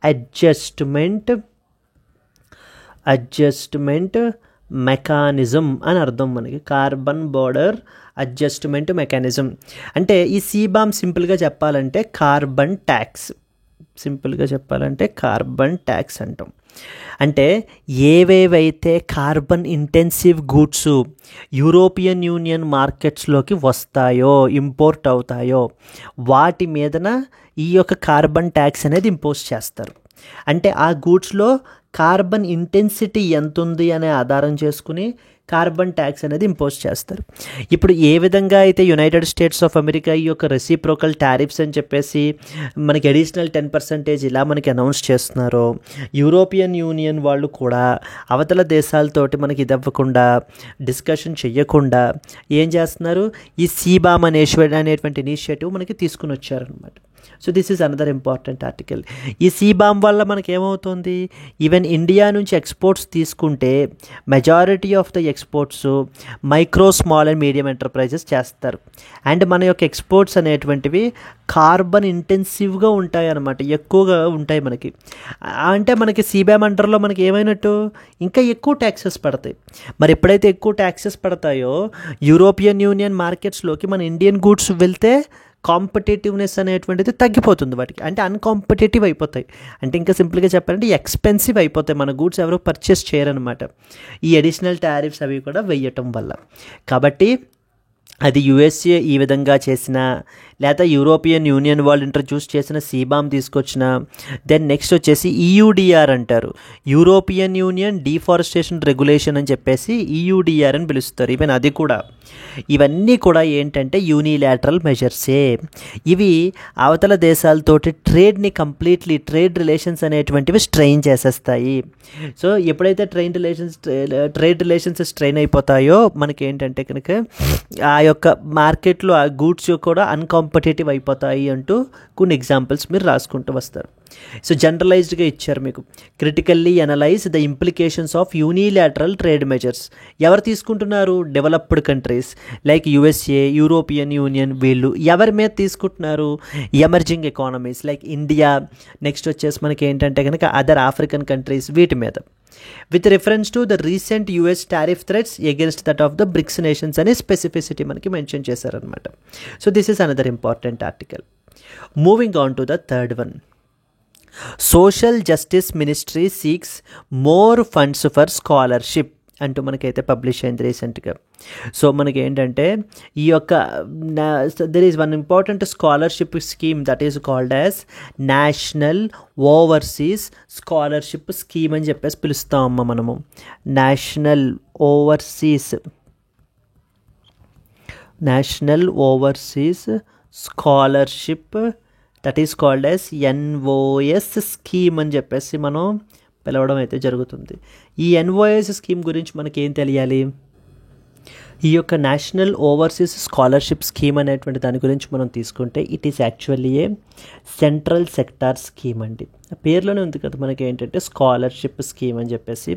అడ్జస్ట్మెంట్ మెకానిజం అని అర్థం మనకి. కార్బన్ బార్డర్ అడ్జస్ట్మెంట్ మెకానిజం అంటే ఈ CBAM సింపుల్గా చెప్పాలంటే కార్బన్ ట్యాక్స్ అంటాం. అంటే ఏవేవైతే carbon intensive goods European Union మార్కెట్స్లోకి వస్తాయో, ఇంపోర్ట్ అవుతాయో, వాటి మీదన ఈ యొక్క కార్బన్ ట్యాక్స్ అనేది ఇంపోజ్ చేస్తారు. అంటే ఆ గూడ్స్లో కార్బన్ ఇంటెన్సిటీ ఎంత ఉంది అనే ఆధారం చేసుకుని కార్బన్ ట్యాక్స్ అనేది ఇంపోజ్ చేస్తారు. ఇప్పుడు ఏ విధంగా అయితే యునైటెడ్ స్టేట్స్ ఆఫ్ అమెరికా ఈ యొక్క రెసిప్రోకల్ టారిఫ్స్ అని చెప్పేసి మనకి అడిషనల్ 10% ఇలా మనకి అనౌన్స్ చేస్తున్నారో, యూరోపియన్ యూనియన్ వాళ్ళు కూడా అవతల దేశాలతోటి మనకి ఇది అవ్వకుండా డిస్కషన్ చెయ్యకుండా ఏం చేస్తున్నారు, ఈ CBAM అనేటువంటి ఇనిషియేటివ్ మనకి తీసుకుని వచ్చారనమాట. So this is another important article. ఈ CBAM వల్ల మనకి ఏమవుతుంది, ఈవెన్ ఇండియా నుంచి ఎక్స్పోర్ట్స్ తీసుకుంటే majority of the exports micro, small and medium enterprises చేస్తారు. అండ్ మన యొక్క ఎక్స్పోర్ట్స్ అనేటువంటివి కార్బన్ ఇంటెన్సివ్గా ఉంటాయి అన్నమాట, ఎక్కువగా ఉంటాయి మనకి. అంటే మనకి CBAM అండర్లో మనకి ఏమైనట్టు ఇంకా ఎక్కువ ట్యాక్సెస్ పడతాయి. మరి ఎప్పుడైతే ఎక్కువ ట్యాక్సెస్ పడతాయో యూరోపియన్ యూనియన్ మార్కెట్స్లోకి మన ఇండియన్ గూడ్స్ వెళ్తే కాంపిటేటివ్నెస్ అనేటువంటిది తగ్గిపోతుంది వాటికి, అంటే అన్కాంపిటేటివ్ అయిపోతాయి. అంటే ఇంకా సింపుల్గా చెప్పాలంటే ఎక్స్పెన్సివ్ అయిపోతాయి, మన గూడ్స్ ఎవరు పర్చేస్ చేయరనమాట ఈ అడిషనల్ టారిఫ్స్ అవి కూడా వెయ్యటం వల్ల. కాబట్టి అది యుఎస్ఏ ఈ విధంగా చేసిన, లేదా యూరోపియన్ యూనియన్ వాళ్ళు ఇంట్రడ్యూస్ చేసిన సీబామ్ తీసుకొచ్చిన, దెన్ నెక్స్ట్ వచ్చేసి ఈయూడిఆర్ అంటారు, యూరోపియన్ యూనియన్ డీఫారెస్టేషన్ రెగ్యులేషన్ అని చెప్పేసి ఈయూడిఆర్ అని పిలుస్తారు. ఈవెన్ అది కూడా, ఇవన్నీ కూడా ఏంటంటే యూనిలాటరల్ మెజర్సే. ఇవి అవతల దేశాలతోటి ట్రేడ్ని కంప్లీట్లీ, ట్రేడ్ రిలేషన్స్ అనేటువంటివి స్ట్రెయిన్ చేసేస్తాయి. సో ఎప్పుడైతే ట్రేడ్ రిలేషన్స్ స్ట్రెయిన్ అయిపోతాయో మనకి ఏంటంటే కనుక ఆ యొక్క మార్కెట్లో ఆ గూడ్స్ కూడా అన్కాంపిటేటివ్ అయిపోతాయి అంటూ కొన్ని ఎగ్జాంపుల్స్ మీరు రాసుకుంటూ వస్తారు. సో జనరలైజ్డ్గా ఇచ్చారు మీకు, critically analyse the implications of unilateral trade measures. ఎవరు తీసుకుంటున్నారు? Developed countries like USA, European Union, వీళ్ళు ఎవరి మీద తీసుకుంటున్నారు? Emerging economies like India, next వచ్చేసి మనకి ఏంటంటే కనుక అదర్ ఆఫ్రికన్ కంట్రీస్, వీటి మీద. With reference to the recent US tariff threats against that of the BRICS nations అనే స్పెసిఫిసిటీ మనకి మెన్షన్ చేశారనమాట. So this is another important article. Moving on to the third one, social justice ministry seeks more funds for scholarship అంటూ మనకైతే publish అయింది రీసెంట్గా. So మనకి ఏంటంటే ఈ యొక్క there is one important scholarship scheme that is called as national overseas scholarship scheme అని చెప్పేసి పిలుస్తామమ్మ మనము. National overseas scholarship that is called as NOS scheme అని చెప్పేసి మనం పిలవడం అయితే జరుగుతుంది. ఈ ఎన్ఓఎస్ స్కీమ్ గురించి మనకేం తెలియాలి? ఈ యొక్క నేషనల్ ఓవర్సీస్ స్కాలర్షిప్ స్కీమ్ అనేటువంటి దాని గురించి మనం తీసుకుంటే it is actually A central sector scheme అండి. పేరులోనే ఉంది కదా మనకి ఏంటంటే స్కాలర్షిప్ స్కీమ్ అని చెప్పేసి.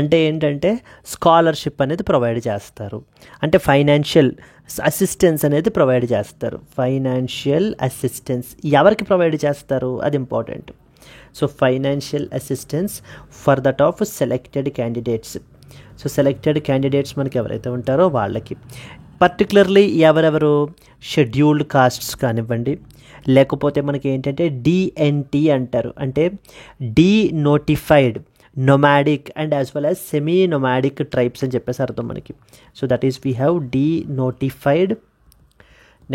అంటే ఏంటంటే స్కాలర్షిప్ అనేది ప్రొవైడ్ చేస్తారు, అంటే ఫైనాన్షియల్ అసిస్టెన్స్ అనేది ప్రొవైడ్ చేస్తారు. ఫైనాన్షియల్ అసిస్టెన్స్ ఎవరికి ప్రొవైడ్ చేస్తారు అది important. So financial assistance for that of selected candidates. So selected candidates మనకి ఎవరైతే ఉంటారో వాళ్ళకి, పర్టికులర్లీ ఎవరెవరు? షెడ్యూల్డ్ కాస్ట్స్ కానివ్వండి, లేకపోతే మనకి ఏంటంటే డిఎన్టీ అంటారు, అంటే denotified nomadic and as well as semi nomadic tribes అని చెప్పేసి అర్థం మనకి. So that is we have denotified,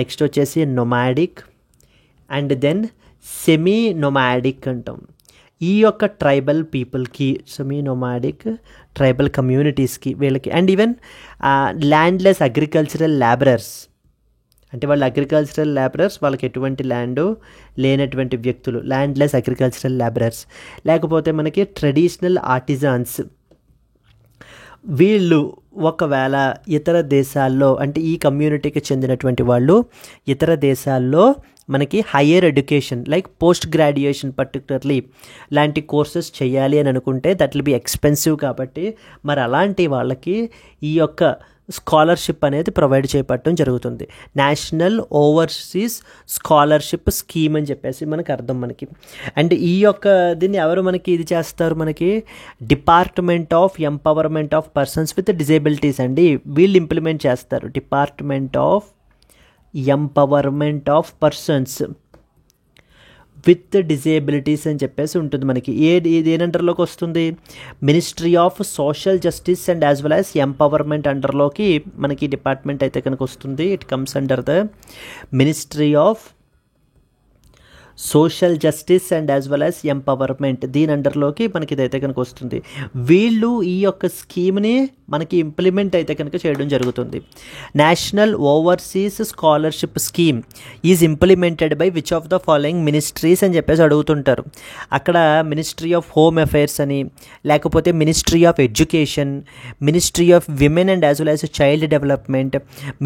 next వచ్చేసి nomadic, and then semi nomadic అంటాం. ఈ యొక్క ట్రైబల్ పీపుల్కి, సెమీ నొమాడిక్ ట్రైబల్ కమ్యూనిటీస్కి, వీళ్ళకి, and even landless agricultural labourers, అంటే వాళ్ళు అగ్రికల్చరల్ లేబరర్స్, వాళ్ళకి ఎటువంటి ల్యాండ్ లేనటువంటి వ్యక్తులు, ల్యాండ్లెస్ అగ్రికల్చరల్ లేబరర్స్, లేకపోతే మనకి ట్రెడిషనల్ ఆర్టిజాన్స్, వీళ్ళు ఒకవేళ ఇతర దేశాల్లో, అంటే ఈ కమ్యూనిటీకి చెందినటువంటి వాళ్ళు ఇతర దేశాల్లో మనకి higher education like post graduation particularly లాంటి కోర్సెస్ చేయాలి అని అనుకుంటే దట్ విల్ బి ఎక్స్పెన్సివ్. కాబట్టి మరి అలాంటి వాళ్ళకి ఈ యొక్క స్కాలర్షిప్ అనేది ప్రొవైడ్ చేయబడటం జరుగుతుంది. నేషనల్ ఓవర్సీస్ స్కాలర్షిప్ స్కీమ్ అని చెప్పేసి మనకు అర్థం మనకి. అండ్ ఈ యొక్క దీన్ని ఎవరు మనకి ఇది చేస్తారు? మనకి department of empowerment of persons with disabilities అండి, వీళ్ళు ఇంప్లిమెంట్ చేస్తారు. Department of empowerment of persons with disabilities అని చెప్పేసి ఉంటుంది మనకి. ఇది ఏ అండర్లోకి వస్తుంది? Ministry of social justice and as well as empowerment అండర్లోకి మనకి డిపార్ట్మెంట్ అయితే కనుక వస్తుంది. It comes under the ministry of social justice and as well as empowerment, దీని అండర్లోకి మనకి ఇదైతే కనుక వస్తుంది. వీళ్ళు ఈ యొక్క స్కీమ్ని మనకి ఇంప్లిమెంట్ అయితే కనుక చేయడం జరుగుతుంది. National overseas scholarship scheme is implemented by which of the following ministries అని చెప్పేసి అడుగుతుంటారు. అక్కడ మినిస్ట్రీ ఆఫ్ హోమ్ అఫైర్స్ అని, లేకపోతే ministry of education, ministry of women and as well as child development,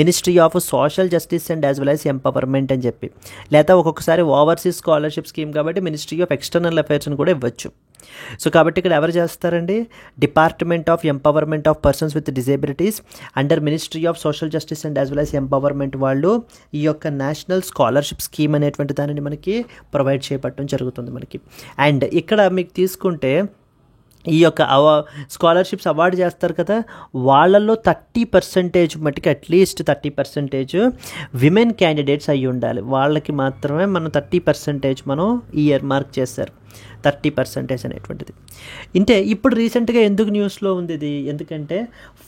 ministry of social justice and as well as empowerment అని చెప్పి, లేదా ఒక్కొక్కసారి ఓవర్సీస్ స్కాలర్షిప్ స్కీమ్ కాబట్టి మినిస్ట్రీ ఆఫ్ ఎక్స్టర్నల్ అఫైర్స్ అని కూడా ఇవ్వచ్చు. సో కాబట్టి ఇక్కడ ఎవరు చేస్తారండి? Department of empowerment of persons with disabilities under ministry of social justice and as well as empowerment వాళ్ళు ఈ యొక్క నేషనల్ స్కాలర్షిప్ స్కీమ్ అనేటువంటి దానిని మనకి ప్రొవైడ్ చేయబడటం జరుగుతుంది మనకి. అండ్ ఇక్కడ మీకు తీసుకుంటే ఈ యొక్క స్కాలర్షిప్స్ అవార్డు చేస్తారు కదా, వాళ్ళల్లో 30% మటుకు అట్లీస్ట్ 30% విమెన్ క్యాండిడేట్స్ అయ్యి ఉండాలి. వాళ్ళకి మాత్రమే మనం 30% మనం ఇయర్ మార్క్ చేశారు, 30% అనేటువంటిది. అంటే ఇప్పుడు రీసెంట్గా ఎందుకు న్యూస్లో ఉంది ఇది, ఎందుకంటే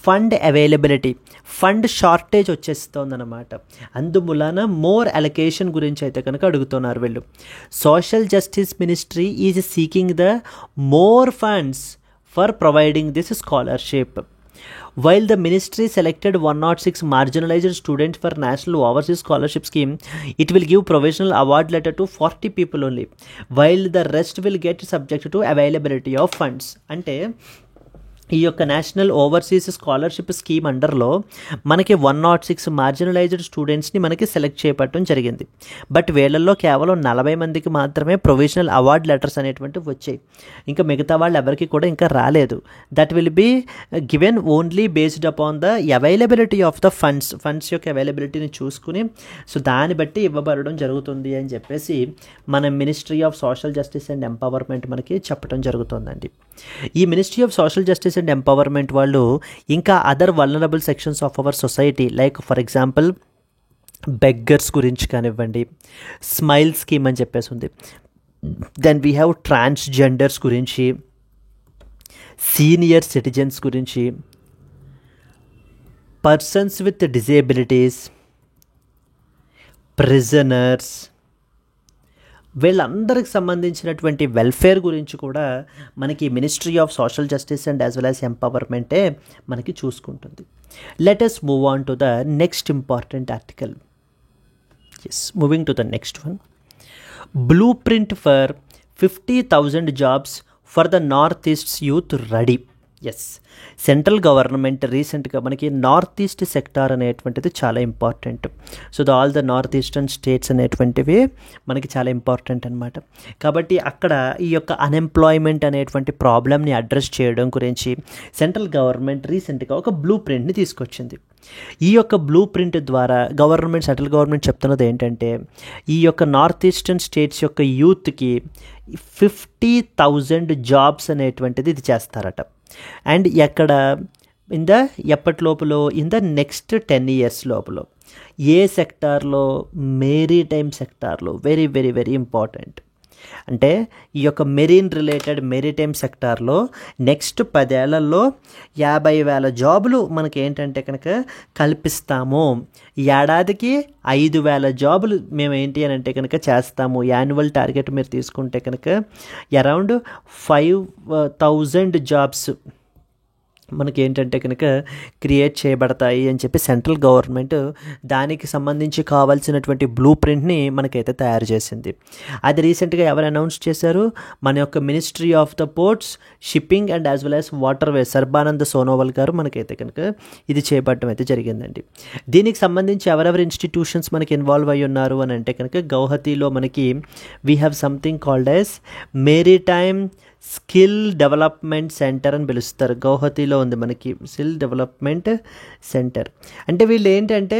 ఫండ్ అవైలబిలిటీ, ఫండ్ షార్టేజ్ వచ్చేస్తుందన్నమాట. అందుమూలన మోర్ అలొకేషన్ గురించి అయితే కనుక అడుగుతున్నారు వీళ్ళు. Social justice ministry is seeking the more funds for providing this scholarship. While the ministry selected 106 marginalized students for National Overseas Scholarship Scheme, it will give provisional award letter to 40 people only, while the rest will get subject to availability of funds. అంటే ఈ యొక్క national overseas scholarship scheme అండర్లో మనకి 106 marginalised స్టూడెంట్స్ని మనకి select చేయబడటం జరిగింది. But వీళ్ళల్లో కేవలం 40 మందికి మాత్రమే ప్రొవిజనల్ అవార్డ్ లెటర్స్ అనేటువంటివి వచ్చాయి. ఇంకా మిగతా వాళ్ళు ఎవరికి కూడా ఇంకా రాలేదు. That will be given only based upon the availability of the funds యొక్క అవైలబిలిటీని చూసుకుని, సో దాన్ని బట్టి ఇవ్వబడడం జరుగుతుంది అని చెప్పేసి మన ministry of social justice and empowerment మనకి చెప్పడం జరుగుతుందండి. ఈ ministry of social justice and empowerment వాళ్ళు ఇంకా other vulnerable sections of our society, like for example beggars గురించి కానివ్వండి, స్మైల్ స్కీమ్ అని చెప్పేసి ఉంది. దెన్ వీ హ్యావ్ ట్రాన్స్జెండర్స్ గురించి, సీనియర్ సిటిజన్స్ గురించి, పర్సన్స్ విత్ డిజేబిలిటీస్, ప్రిజనర్స్, వీళ్ళందరికి సంబంధించినటువంటి వెల్ఫేర్ గురించి కూడా మనకి ministry of social justice and as well as ఎంపవర్మెంటే మనకి చూసుకుంటుంది. Let us move on to the next important article. Moving to the next one. Blue print for 50,000 jobs for the north east youth ready. Central government రీసెంట్గా మనకి north east sector అనేటువంటిది చాలా important. So all the north eastern states అనేటువంటివి మనకి చాలా important అనమాట. కాబట్టి అక్కడ ఈ యొక్క అన్ఎంప్లాయ్మెంట్ అనేటువంటి ప్రాబ్లమ్ని అడ్రస్ చేయడం గురించి సెంట్రల్ గవర్నమెంట్ రీసెంట్గా ఒక బ్లూ ప్రింట్ని తీసుకొచ్చింది. ఈ యొక్క బ్లూ ప్రింట్ ద్వారా సెంట్రల్ గవర్నమెంట్ చెప్తున్నది ఏంటంటే, ఈ యొక్క నార్త్ ఈస్టర్న్ స్టేట్స్ యొక్క యూత్కి 50,000 జాబ్స్ అనేటువంటిది ఇది చేస్తారట. అండ్ ఎక్కడ ఎప్పటి లోపల ఇన్ ద నెక్స్ట్ 10 years లోపల ఏ సెక్టార్లో, మెరీటైమ్ సెక్టార్లో, వెరీ వెరీ వెరీ ఇంపార్టెంట్. అంటే ఈ యొక్క మెరీటైమ్ సెక్టార్లో నెక్స్ట్ 10 ఏళ్లలో 50,000 జాబులు మనకి ఏంటంటే కనుక కల్పిస్తాము. ఏడాదికి 5,000 జాబులు మేము ఏంటి అని అంటే కనుక చేస్తాము. యాన్యువల్ టార్గెట్ మీరు తీసుకుంటే కనుక అరౌండ్ 5,000 జాబ్స్ మనకి ఏంటంటే కనుక క్రియేట్ చేయబడతాయి అని చెప్పి సెంట్రల్ గవర్నమెంట్ దానికి సంబంధించి కావాల్సినటువంటి బ్లూ ప్రింట్ని మనకైతే తయారు చేసింది. అది రీసెంట్గా ఎవరు అనౌన్స్ చేశారు? మన యొక్క ministry of the ports, shipping and as well as waterway Sarbananda Sonowal గారు మనకైతే కనుక ఇది చేపట్టడం అయితే జరిగిందండి. దీనికి సంబంధించి ఎవరెవరి ఇన్స్టిట్యూషన్స్ మనకి ఇన్వాల్వ్ అయ్యి ఉన్నారు అని అంటే కనుక గౌహతిలో మనకి we have something called as maritime skill development centre అని పిలుస్తారు. గౌహతిలో ఉంది మనకి స్కిల్ డెవలప్మెంట్ సెంటర్. అంటే వీళ్ళు ఏంటంటే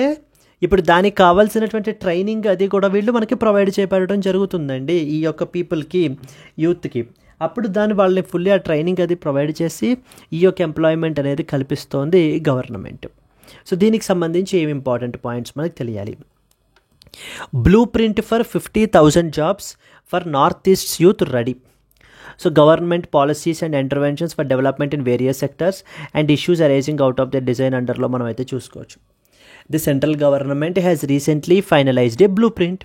ఇప్పుడు దానికి కావాల్సినటువంటి ట్రైనింగ్ అది కూడా వీళ్ళు మనకి ప్రొవైడ్ చేయబడడం జరుగుతుందండి ఈ యొక్క పీపుల్కి, యూత్కి. అప్పుడు దాన్ని వాళ్ళని ఫుల్లీ ఆ ట్రైనింగ్ అది ప్రొవైడ్ చేసి ఈ యొక్క ఎంప్లాయ్మెంట్ అనేది కల్పిస్తోంది గవర్నమెంట్. సో దీనికి సంబంధించి ఏమి ఇంపార్టెంట్ పాయింట్స్ మనకు తెలియాలి. Blue print for 50,000 jobs for north east youth ready. So government policies and interventions for development in various sectors and issues arising out of the design underlo మనం అయితే చూసుకోవచ్చు. The central government has recently finalized a blueprint.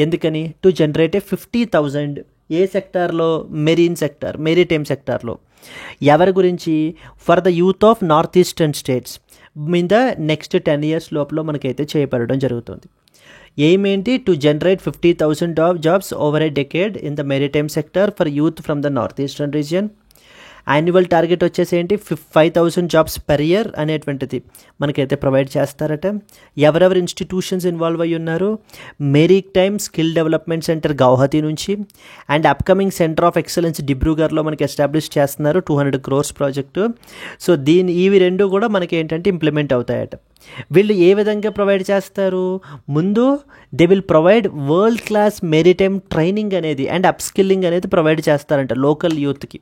ఎందుకని? To generate 50,000 ఏ సెక్టార్లో? Maritime సెక్టార్లో. ఎవరి గురించి? For the youth of north eastern states మీద నెక్స్ట్ 10 years లోపల మనకైతే చేయబడడం జరుగుతుంది. ఏమేంటి? To generate 50,000 jobs over a decade in the maritime sector for youth from the north eastern region. Annual target వచ్చేసి ఏంటి? 5,000 జాబ్స్ పర్ ఇయర్ అనేటువంటిది మనకైతే ప్రొవైడ్ చేస్తారట. ఎవరెవరు ఇన్స్టిట్యూషన్స్ ఇన్వాల్వ్ అయ్యి ఉన్నారు? Maritime skill development centre Guwahati నుంచి and upcoming centre of excellence డిబ్రూగర్లో మనకి ఎస్టాబ్లిష్ చేస్తున్నారు 200 crores ప్రాజెక్టు. సో ఇవి రెండు కూడా మనకి ఏంటంటే ఇంప్లిమెంట్ అవుతాయట. వీళ్ళు ఏ విధంగా ప్రొవైడ్ చేస్తారు? ముందు they will provide world class maritime training అనేది అండ్ అప్స్కిల్లింగ్ అనేది ప్రొవైడ్ చేస్తారంట లోకల్ యూత్కి.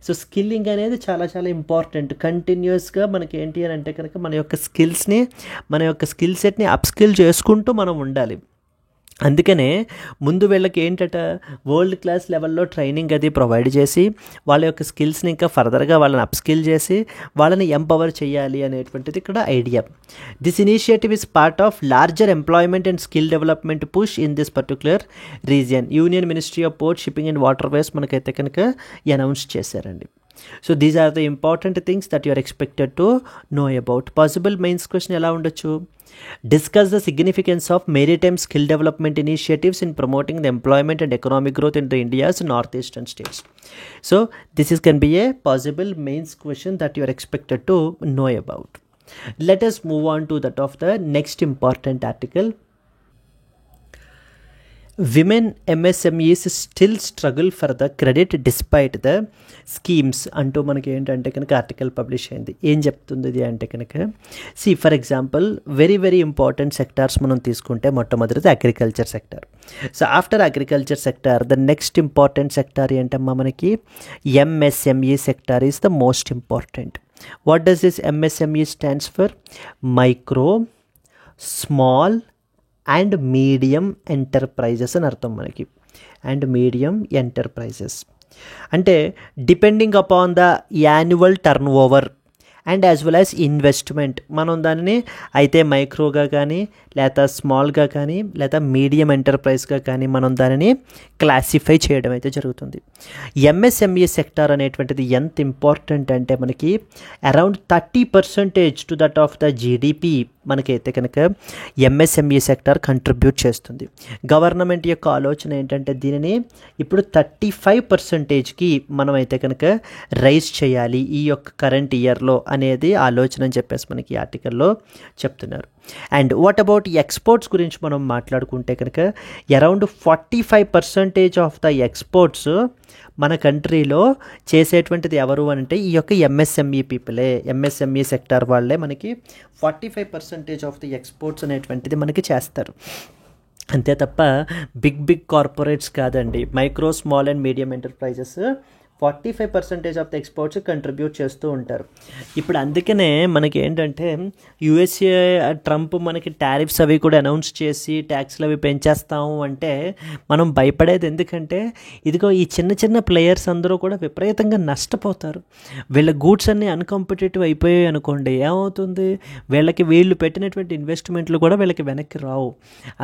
సో స్కిల్లింగ్ అనేది చాలా చాలా ఇంపార్టెంట్. కంటిన్యూస్గా మనకి ఏంటి అని అంటే కనుక మన యొక్క స్కిల్ సెట్ని అప్స్కిల్ చేసుకుంటూ మనం ఉండాలి. అందుకనే ముందు వీళ్ళకి ఏంటట వరల్డ్ క్లాస్ లెవెల్లో ట్రైనింగ్ అది ప్రొవైడ్ చేసి వాళ్ళ యొక్క స్కిల్స్ని ఇంకా ఫర్దర్గా వాళ్ళని అప్స్కిల్ చేసి వాళ్ళని ఎంపవర్ చేయాలి అనేటువంటిది ఇక్కడ ఐడియా. This initiative is part of larger employment and skill development push in this particular region. Union ministry of port, shipping and waterways మనకైతే కనుక అనౌన్స్ చేశారండి. So these are the important things that you are expected to know about. Possible mains question ఎలా ఉండొచ్చు? Discuss the significance of maritime skill development initiatives in promoting the employment and economic growth in the India's northeastern states. So this can be a possible mains question that you are expected to know about. Let us move on to that of the next important article. Women MSMEs still struggle for the credit despite the schemes అంటూ మనకి ఏంటంటే కనుక article publish అయింది. ఏం చెప్తుంది ఇది అంటే కనుక for example very very important sectors మనం తీసుకుంటే మొట్టమొదటిది agriculture sector. So after agriculture sector the next important sector ఏంటమ్మా మనకి MSME sector is the most important. What does this MSME stands for? Micro, small and medium enterprises అని అర్థం మనకి. And medium enterprises అంటే depending upon the annual turn over and as well as investment మనం దానిని అయితే మైక్రోగా కానీ లేదా స్మాల్గా కానీ లేదా మీడియం ఎంటర్ప్రైజ్గా కానీ మనం దానిని క్లాసిఫై చేయడం అయితే జరుగుతుంది. MSME సెక్టార్ అనేటువంటిది ఎంత ఇంపార్టెంట్ అంటే మనకి around 30% to that of the GDP మనకైతే కనుక MSME సెక్టార్ కంట్రిబ్యూట్ చేస్తుంది. గవర్నమెంట్ యొక్క ఆలోచన ఏంటంటే దీనిని ఇప్పుడు 35%కి మనం అయితే కనుక రైజ్ చేయాలి ఈ యొక్క కరెంట్ ఇయర్లో అనేది ఆలోచన అని చెప్పేసి మనకి ఈ ఆర్టికల్లో చెప్తున్నారు. అండ్ వాట్ అబౌట్ ఎక్స్పోర్ట్స్ గురించి మనం మాట్లాడుకుంటే కనుక అరౌండ్ 45% ఆఫ్ ద ఎక్స్పోర్ట్స్ మన కంట్రీలో చేసేటువంటిది ఎవరు అంటే ఈ యొక్క MSME పీపులే, MSME సెక్టార్ వాళ్ళే మనకి 45% ఆఫ్ ది ఎక్స్పోర్ట్స్ అనేటువంటిది మనకి చేస్తారు. అంతే తప్ప బిగ్ కార్పొరేట్స్ కాదండి. Micro, small and medium enterprises 45% of the exports contribute చేస్తూ ఉంటారు. ఇప్పుడు అందుకనే మనకి ఏంటంటే USA ట్రంప్ మనకి టారిఫ్స్ అవి కూడా అనౌన్స్ చేసి ట్యాక్స్లు అవి పెంచేస్తాము అంటే మనం భయపడేది ఎందుకంటే ఇదిగో ఈ చిన్న ప్లేయర్స్ అందరూ కూడా విపరీతంగా నష్టపోతారు. వీళ్ళ గూడ్స్ అన్నీ అన్కాంపిటేటివ్ అయిపోయాయి అనుకోండి, ఏమవుతుంది? వీళ్ళు పెట్టినటువంటి ఇన్వెస్ట్మెంట్లు కూడా వీళ్ళకి వెనక్కి రావు.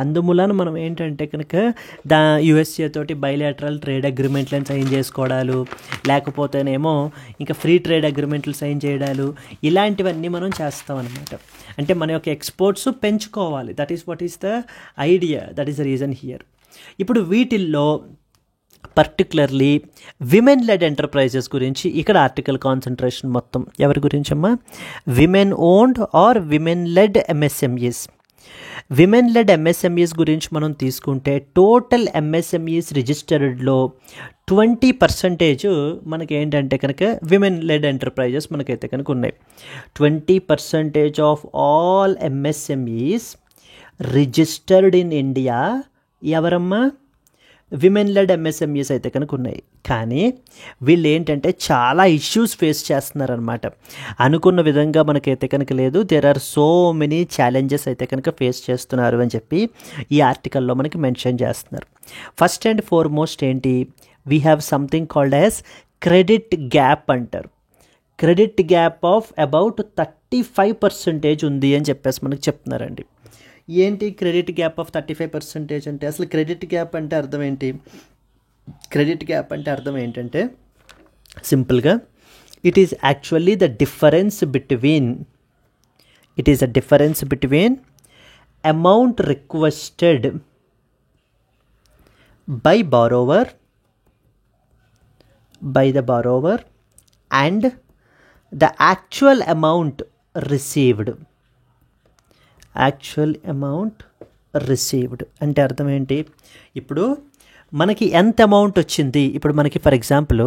అందుమూలన మనం ఏంటంటే కనుక USA తోటి బైలాటరల్ ట్రేడ్ అగ్రిమెంట్లను సైన్ చేసుకోవడాలు, లేకపోతేనేమో ఇంకా ఫ్రీ ట్రేడ్ అగ్రిమెంట్లు సైన్ చేయడాలు, ఇలాంటివన్నీ మనం చేస్తాం అన్నమాట. అంటే మన యొక్క ఎక్స్పోర్ట్స్ పెంచుకోవాలి. That is what is the idea, that is the reason here. ఇప్పుడు వీటిల్లో పర్టికులర్లీ విమెన్ లెడ్ ఎంటర్ప్రైజెస్ గురించి ఇక్కడ ఆర్టికల్ కాన్సన్ట్రేషన్ మొత్తం ఎవరి గురించమ్మా? Women owned or women led MSMEs. Women led MSMEs గురించి మనం తీసుకుంటే టోటల్ MSMEs రిజిస్టర్డ్లో 20% మనకి ఏంటంటే కనుక విమెన్ లెడ్ ఎంటర్ప్రైజెస్ మనకైతే కనుక ఉన్నాయి. 20% of all MSMEs registered in India ఎవరమ్మా? విమెన్ లెడ్ MSMEs అయితే కనుక ఉన్నాయి. కానీ వీళ్ళు ఏంటంటే చాలా ఇష్యూస్ ఫేస్ చేస్తున్నారనమాట. అనుకున్న విధంగా మనకైతే కనుక లేదు. There are so many challenges అయితే కనుక ఫేస్ చేస్తున్నారు అని చెప్పి ఈ ఆర్టికల్లో మనకి మెన్షన్ చేస్తున్నారు. ఫస్ట్ అండ్ ఫార్మోస్ట్ ఏంటి? We have something called as credit gap అంటారు. క్రెడిట్ గ్యాప్ ఆఫ్ అబౌట్ 35% ఉంది అని చెప్పేసి మనకి చెప్తున్నారండి. ఏంటి క్రెడిట్ గ్యాప్ ఆఫ్ 35% అంటే? అసలు క్రెడిట్ గ్యాప్ అంటే అర్థం ఏంటి? క్రెడిట్ గ్యాప్ అంటే అర్థం ఏంటంటే సింపుల్గా it is actually the difference between amount requested by the borrower and the actual amount received. అంటే అర్థం ఏంటి? ఇప్పుడు మనకి ఎంత అమౌంట్ వచ్చింది, ఇప్పుడు మనకి ఫర్ ఎగ్జాంపుల్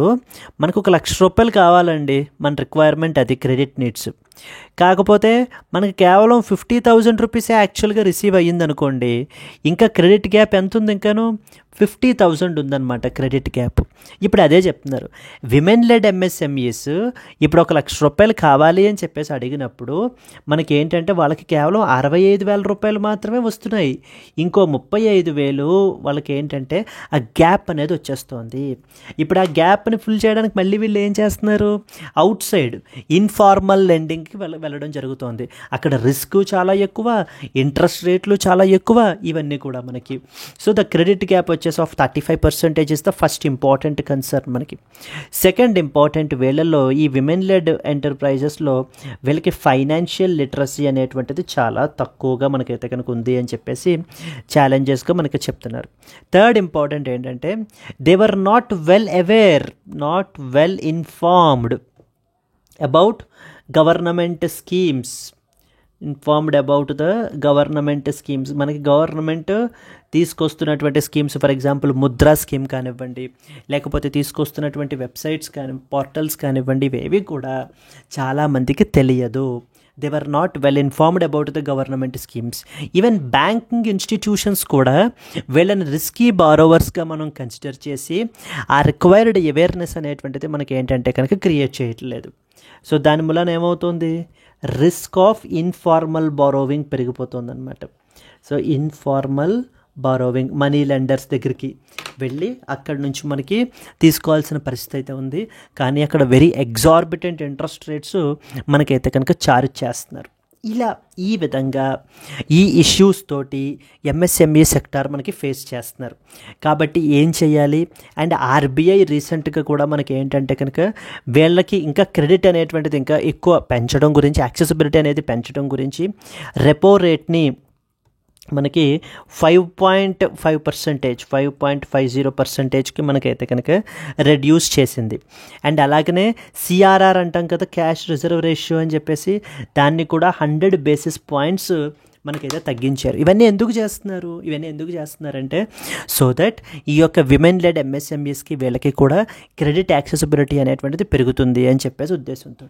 మనకు 1,00,000 రూపాయలు కావాలండి, మన రిక్వైర్మెంట్ అది క్రెడిట్ నీడ్స్. కాకపోతే మనకి కేవలం 50,000 రూపీసే యాక్చువల్గా రిసీవ్ అయ్యింది అనుకోండి, ఇంకా క్రెడిట్ గ్యాప్ ఎంత ఉంది? ఇంకాను 50,000 ఉందన్నమాట క్రెడిట్ గ్యాప్. ఇప్పుడు అదే చెప్తున్నారు, విమెన్ లెడ్ ఎంఎస్ఎంఈస్ ఇప్పుడు 1,00,000 రూపాయలు కావాలి అని చెప్పేసి అడిగినప్పుడు మనకి ఏంటంటే వాళ్ళకి కేవలం 65,000 రూపాయలు మాత్రమే వస్తున్నాయి. ఇంకో 35,000 వాళ్ళకి ఏంటంటే ఆ గ్యాప్ అనేది వచ్చేస్తుంది. ఇప్పుడు ఆ గ్యాప్ని ఫుల్ చేయడానికి మళ్ళీ వీళ్ళు ఏం చేస్తున్నారు, అవుట్ సైడ్ ఇన్ఫార్మల్ లెండింగ్కి వెళ్ళడం జరుగుతుంది. అక్కడ రిస్క్ చాలా ఎక్కువ, ఇంట్రెస్ట్ రేట్లు చాలా ఎక్కువ, ఇవన్నీ కూడా మనకి. సో ద క్రెడిట్ గ్యాప్ వచ్చేసి of 35% is the first important concern మనకి. సెకండ్ ఇంపార్టెంట్, వీళ్ళల్లో ఈ విమెన్ లెడ్ ఎంటర్ప్రైజెస్లో వీళ్ళకి ఫైనాన్షియల్ లిటరసీ అనేటువంటిది చాలా తక్కువగా మనకైతే కనుక ఉంది అని చెప్పేసి ఛాలెంజెస్గా మనకి చెప్తున్నారు. థర్డ్ ఇంపార్టెంట్ ఏంటంటే they were not well aware, not well informed about government schemes, informed about the government schemes. మనకి గవర్నమెంట్ తీసుకొస్తున్నటువంటి schemes, for example Mudra scheme కానివ్వండి, లేకపోతే తీసుకొస్తున్నటువంటి వెబ్సైట్స్ పోర్టల్స్ కానివ్వండి, ఇవేవి కూడా చాలామందికి తెలియదు. They were not well informed about the government schemes. Even banking institutions కూడా వీళ్ళని రిస్కీ బారోవర్స్గా మనం కన్సిడర్ చేసి ఆ రిక్వైర్డ్ అవేర్నెస్ అనేటువంటిది మనకి ఏంటంటే కనుక క్రియేట్ చేయట్లేదు. సో దాని మూలన ఏమవుతుంది, రిస్క్ ఆఫ్ ఇన్ఫార్మల్ బారోవింగ్ పెరిగిపోతుంది అనమాట. సో ఇన్ఫార్మల్ బారోవింగ్, మనీ లెండర్స్ దగ్గరికి వెళ్ళి అక్కడి నుంచి మనకి తీసుకోవాల్సిన పరిస్థితి అయితే ఉంది. కానీ అక్కడ వెరీ ఎగ్జార్బిటెంట్ ఇంట్రెస్ట్ రేట్స్ మనకైతే కనుక చార్జ్ చేస్తున్నారు. ఇలా ఈ విధంగా ఈ ఇష్యూస్ తోటి ఎంఎస్ఎంఈ సెక్టార్ మనకి ఫేస్ చేస్తున్నారు. కాబట్టి ఏం చేయాలి? అండ్ ఆర్బీఐ రీసెంట్గా కూడా మనకి ఏంటంటే కనుక వీళ్ళకి ఇంకా క్రెడిట్ అనేటువంటిది ఇంకా ఎక్కువ పెంచడం గురించి, యాక్సెసిబిలిటీ అనేది పెంచడం గురించి రెపో రేట్ని మనకి 5.50%కి మనకైతే కనుక రెడ్యూస్ చేసింది. అండ్ అలాగనే సిఆర్ఆర్ అంటాం కదా, క్యాష్ రిజర్వ్ రేషియో అని చెప్పేసి, దాన్ని కూడా 100 బేసిస్ పాయింట్స్ మనకైతే తగ్గించారు. ఇవన్నీ ఎందుకు చేస్తున్నారంటే సో దట్ ఈ యొక్క విమెన్ లెడ్ ఎంఎస్ఎంఈస్కి వీళ్ళకి కూడా క్రెడిట్ యాక్సెసిబిలిటీ అనేటువంటిది పెరుగుతుంది అని చెప్పేసి ఉద్దేశంతో.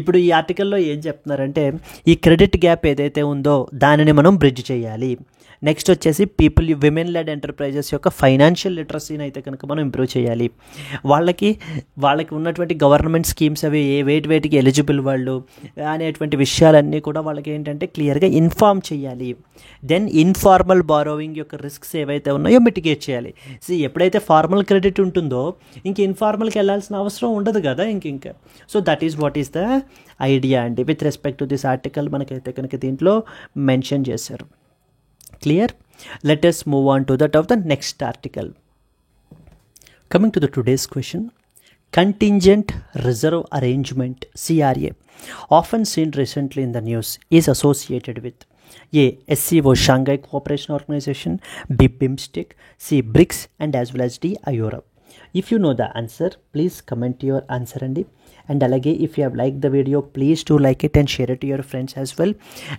ఇప్పుడు ఈ ఆర్టికల్లో ఏం చెప్తున్నారంటే ఈ క్రెడిట్ గ్యాప్ ఏదైతే ఉందో దానిని మనం బ్రిడ్జ్ చేయాలి. నెక్స్ట్ వచ్చేసి విమెన్ లెడ్ ఎంటర్ప్రైజెస్ యొక్క ఫైనాన్షియల్ లిటరసీని అయితే కనుక మనం ఇంప్రూవ్ చేయాలి. వాళ్ళకి ఉన్నటువంటి గవర్నమెంట్ స్కీమ్స్ అవి వేటికి ఎలిజిబుల్ వాళ్ళు అనేటువంటి విషయాలన్నీ కూడా వాళ్ళకి ఏంటంటే క్లియర్గా ఇన్ఫార్మ్ చేయాలి. దెన్ ఇన్ఫార్మల్ బారోవింగ్ యొక్క రిస్క్స్ ఏవైతే ఉన్నాయో మిటిగేట్ చేయాలి. ఎప్పుడైతే ఫార్మల్ క్రెడిట్ ఉంటుందో ఇంక ఇన్ఫార్మల్కి వెళ్ళాల్సిన అవసరం ఉండదు కదా ఇంకా. So that is what is the idea అండి with respect to this article మనకైతే కనుక దీంట్లో మెన్షన్ చేశారు. Clear? Let us move on to that of the next article. Coming to the today's question, contingent reserve arrangement CRA, often seen recently in the news, is associated with A. SCO Shanghai Cooperation Organization, B. BIMSTEC, C. BRICS, and as well as D. IORA. If you know the answer, please comment your answer and అలాగే if you have like the video please to like it and share it to your friends as well.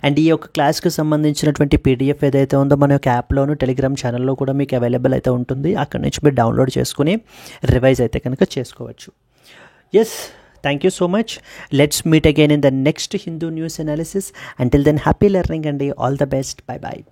And ఈ యొక్క క్లాస్కి సంబంధించినటువంటి PDF ఏదైతే ఉందో మన యొక్క యాప్లోను Telegram ఛానల్లో కూడా మీకు అవైలబుల్ అయితే ఉంటుంది. అక్కడి నుంచి మీరు డౌన్లోడ్ చేసుకుని రివైజ్ అయితే కనుక చేసుకోవచ్చు. Yes, thank you so much. Let's meet again in the next Hindu news analysis. Until then happy learning అండి. All the best. Bye bye.